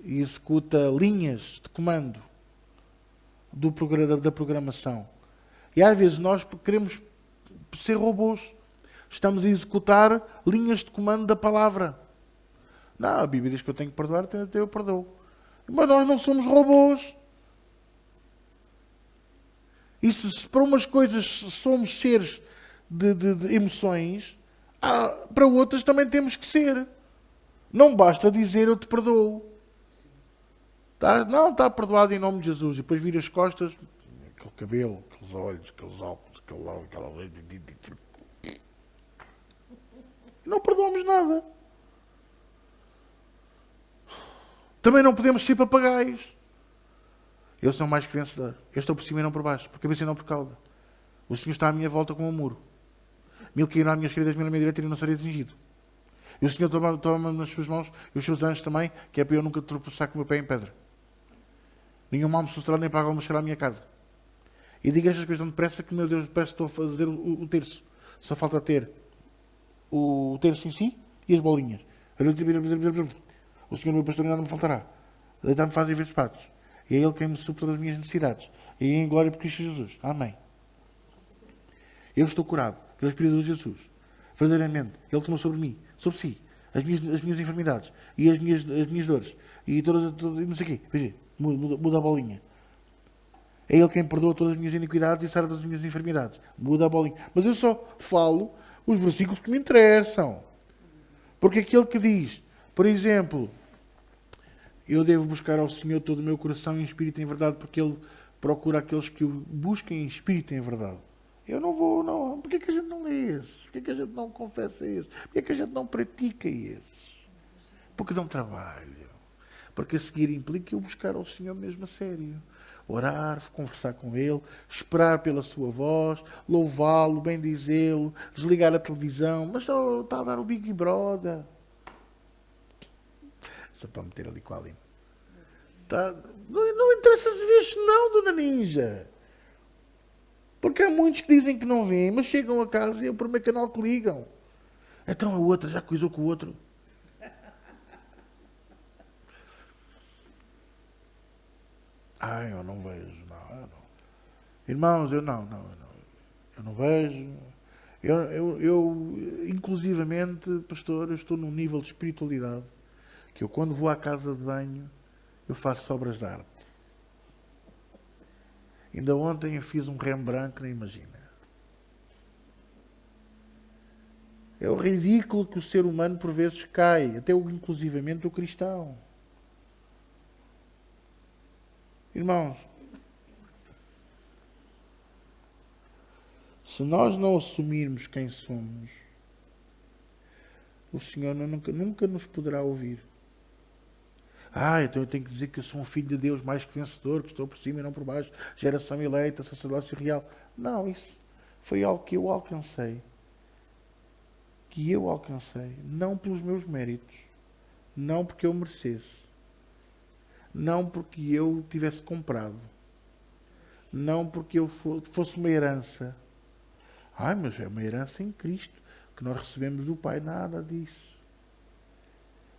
Executa linhas de comando da programação. E às vezes nós queremos ser robôs. Estamos a executar linhas de comando da palavra. Não, a Bíblia diz que eu tenho que perdoar, até eu perdoo. Mas nós não somos robôs. E se para umas coisas somos seres de emoções, para outras também temos que ser. Não basta dizer eu te perdoo. Não, está perdoado em nome de Jesus. E depois vira as costas, aquele cabelo, aqueles olhos, aqueles óculos, aquela... Não perdoamos nada. Também não podemos ser papagaios. Eu sou mais que vencedor. Eu estou por cima e não por baixo, por cabeça e não por cauda. O Senhor está à minha volta como um muro. 1000 cairão à minha esquerda, 1000 à minha direita e não serei atingido. E o Senhor toma nas suas mãos e os seus anjos também, que é para eu nunca tropeçar com o meu pé em pedra. Nenhum mal me sucederá, nem para alma chegará à minha casa. E diga estas coisas tão depressa que, meu Deus, parece que estou a fazer o terço. Só falta ter o terço em si e as bolinhas. O Senhor, meu pastor, ainda não me faltará. Deitar-me faz em vez de patos. E é Ele quem me supre todas as minhas necessidades. E em glória por Cristo Jesus. Amém. Eu estou curado pelo Espírito de Jesus. Verdadeiramente. Ele tomou sobre mim, sobre si, as minhas enfermidades e as minhas dores. E todas não sei o quê. Veja, muda a bolinha. É Ele quem perdoa todas as minhas iniquidades e sara todas as minhas enfermidades. Muda a bolinha. Mas eu só falo os versículos que me interessam. Porque aquele que diz, por exemplo, eu devo buscar ao Senhor todo o meu coração em espírito e em verdade, porque Ele procura aqueles que o busquem em espírito e em verdade. Eu não vou, não. Porquê que a gente não lê esses? Porquê que a gente não confessa esses? Porquê que a gente não pratica esses? Porque dão trabalho. Porque a seguir implica eu buscar ao Senhor mesmo a sério. Orar, conversar com Ele, esperar pela sua voz, louvá-lo, bendizê-lo, desligar a televisão. Mas está a dar o Big Brother. Só para meter ali com a língua. Tá, não interessa se vês não, Dona Ninja. Porque há muitos que dizem que não vêem, mas chegam a casa e é o primeiro canal que ligam. Então a outra já coisou com o outro. Eu não vejo, não. Irmãos, eu não vejo. Eu, inclusivamente, pastor, eu estou num nível de espiritualidade que eu, quando vou à casa de banho, eu faço obras de arte. Ainda ontem eu fiz um Rembrandt que nem imagina. É o ridículo que o ser humano por vezes cai, até inclusivamente o cristão. Irmãos, se nós não assumirmos quem somos, o Senhor nunca nos poderá ouvir. Então eu tenho que dizer que eu sou um filho de Deus mais que vencedor, que estou por cima e não por baixo, geração eleita, sacerdócio real. Não, isso foi algo que eu alcancei. Não pelos meus méritos, não porque eu merecesse, não porque eu tivesse comprado, não porque eu fosse uma herança. Mas é uma herança em Cristo, que nós recebemos do Pai. Nada disso.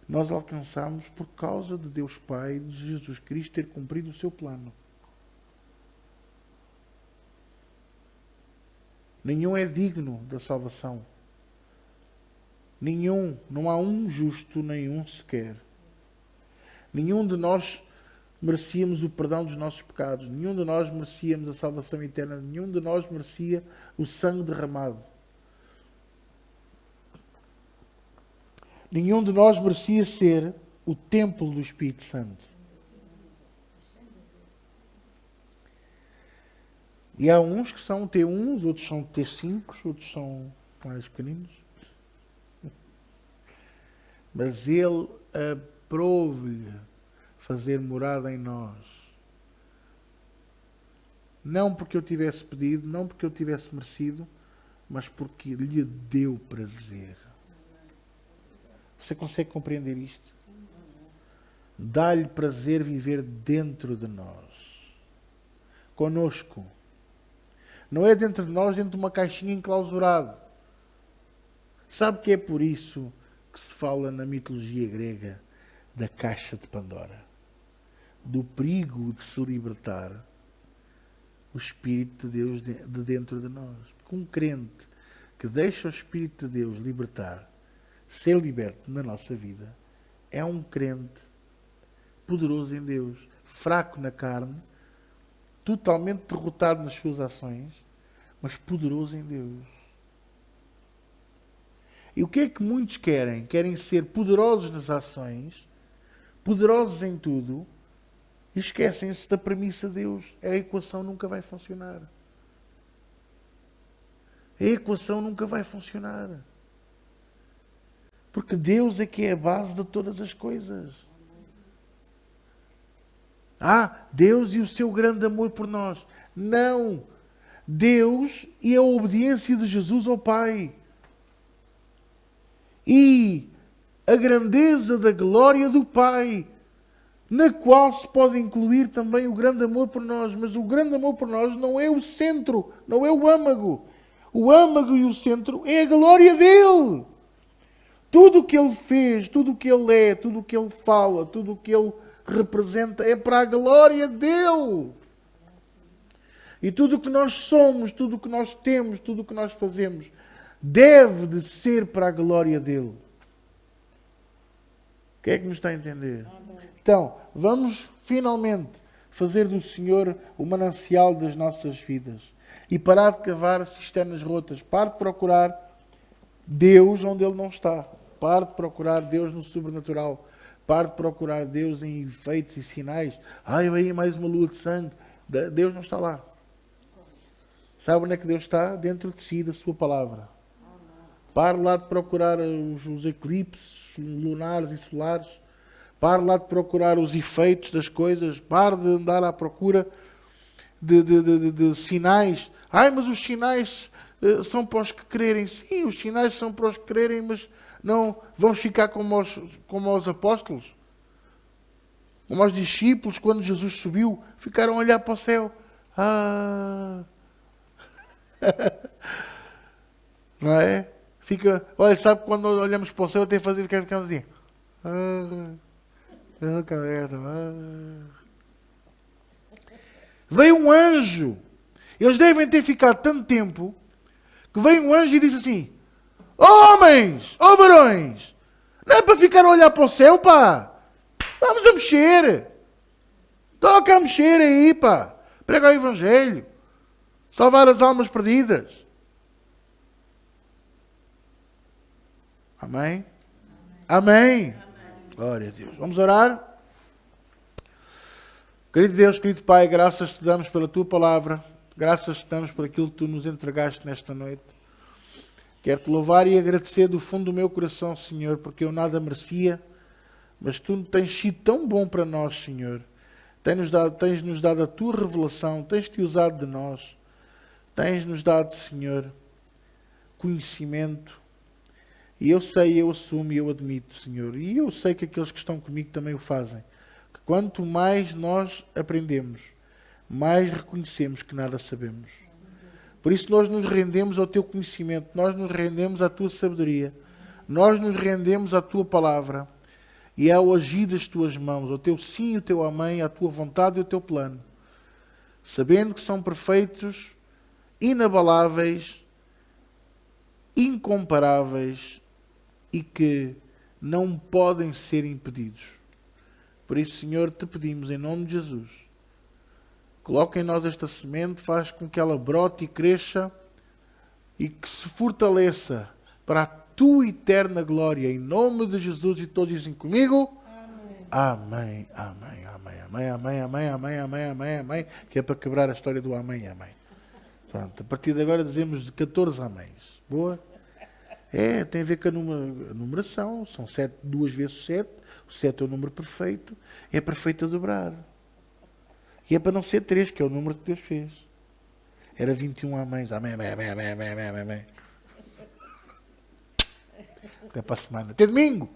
Nós alcançamos por causa de Deus Pai, de Jesus Cristo, ter cumprido o seu plano. Nenhum é digno da salvação. Nenhum, não há um justo, nenhum sequer. Nenhum de nós merecíamos o perdão dos nossos pecados. Nenhum de nós merecíamos a salvação eterna. Nenhum de nós merecia o sangue derramado. Nenhum de nós merecia ser o templo do Espírito Santo. E há uns que são T1, outros são T5, outros são mais pequeninos. Mas Ele aprove-lhe fazer morada em nós. Não porque eu tivesse pedido, não porque eu tivesse merecido, mas porque lhe deu prazer. Você consegue compreender isto? Dá-lhe prazer viver dentro de nós. Conosco. Não é dentro de nós, dentro de uma caixinha enclausurada. Sabe que é por isso que se fala na mitologia grega da caixa de Pandora? Do perigo de se libertar o Espírito de Deus de dentro de nós. Porque um crente que deixa o Espírito de Deus libertar, ser liberto na nossa vida, é um crente poderoso em Deus, fraco na carne, totalmente derrotado nas suas ações, mas poderoso em Deus. E o que é que muitos querem? Querem ser poderosos nas ações, poderosos em tudo, e esquecem-se da premissa de Deus. A equação nunca vai funcionar. A equação nunca vai funcionar. Porque Deus é que é a base de todas as coisas. Deus e o seu grande amor por nós. Não. Deus e a obediência de Jesus ao Pai. E a grandeza da glória do Pai, na qual se pode incluir também o grande amor por nós. Mas o grande amor por nós não é o centro, não é o âmago. O âmago e o centro é a glória dele. Tudo o que ele fez, tudo o que ele é, tudo o que ele fala, tudo o que ele representa é para a glória dele. E tudo o que nós somos, tudo o que nós temos, tudo o que nós fazemos, deve de ser para a glória dele. Quem é que nos está a entender? Então, vamos finalmente fazer do Senhor o manancial das nossas vidas. E parar de cavar cisternas rotas. Pare de procurar Deus onde Ele não está. Pare de procurar Deus no sobrenatural. Pare de procurar Deus em efeitos e sinais. Ai, vai aí mais uma lua de sangue. Deus não está lá. Sabe onde é que Deus está? Dentro de si, da sua palavra. Pare lá de procurar os eclipses lunares e solares. Pare lá de procurar os efeitos das coisas. Pare de andar à procura de sinais. Ai, mas os sinais são para os que crerem. Sim, os sinais são para os que crerem, mas não vamos ficar como os apóstolos. Como os discípulos, quando Jesus subiu, ficaram a olhar para o céu. Não é? Olha, sabe quando olhamos para o céu até ficamos assim. Veio um anjo. Eles devem ter ficado tanto tempo que veio um anjo e disse assim: homens, varões, não é para ficar a olhar para o céu, pá. Vamos a mexer. Toca a mexer aí, pá. Prega o Evangelho. Salvar as almas perdidas. Amém? Amém. Glória a Deus. Vamos orar? Querido Deus, querido Pai, graças te damos pela Tua palavra. Graças te damos por aquilo que Tu nos entregaste nesta noite. Quero-te louvar e agradecer do fundo do meu coração, Senhor, porque eu nada merecia, mas Tu tens sido tão bom para nós, Senhor. Tens-nos dado a Tua revelação, tens-te usado de nós. Tens-nos dado, Senhor, conhecimento. E eu sei, eu assumo e eu admito, Senhor. E eu sei que aqueles que estão comigo também o fazem. Que quanto mais nós aprendemos, mais reconhecemos que nada sabemos. Por isso nós nos rendemos ao Teu conhecimento. Nós nos rendemos à Tua sabedoria. Nós nos rendemos à Tua palavra. E ao agir das Tuas mãos, ao Teu sim e o Teu amém, à Tua vontade e o Teu plano. Sabendo que são perfeitos, inabaláveis, incomparáveis e que não podem ser impedidos. Por isso, Senhor, te pedimos em nome de Jesus, coloca em nós esta semente, faz com que ela brote e cresça e que se fortaleça para a Tua eterna glória. Em nome de Jesus, e todos dizem comigo, amém, amém, amém, amém, amém, amém, amém, amém, amém, amém, que é para quebrar a história do amém, amém. Pronto, a partir de agora dizemos de 14 améns. Boa? Tem a ver com a numeração. São 7, 2 vezes 7. O 7 é o número perfeito. É perfeito a dobrar. E é para não ser 3, que é o número que Deus fez. Era 21 améns. Amém, amém, amém, amém, amém, amém, amém. Até para a semana. Até domingo.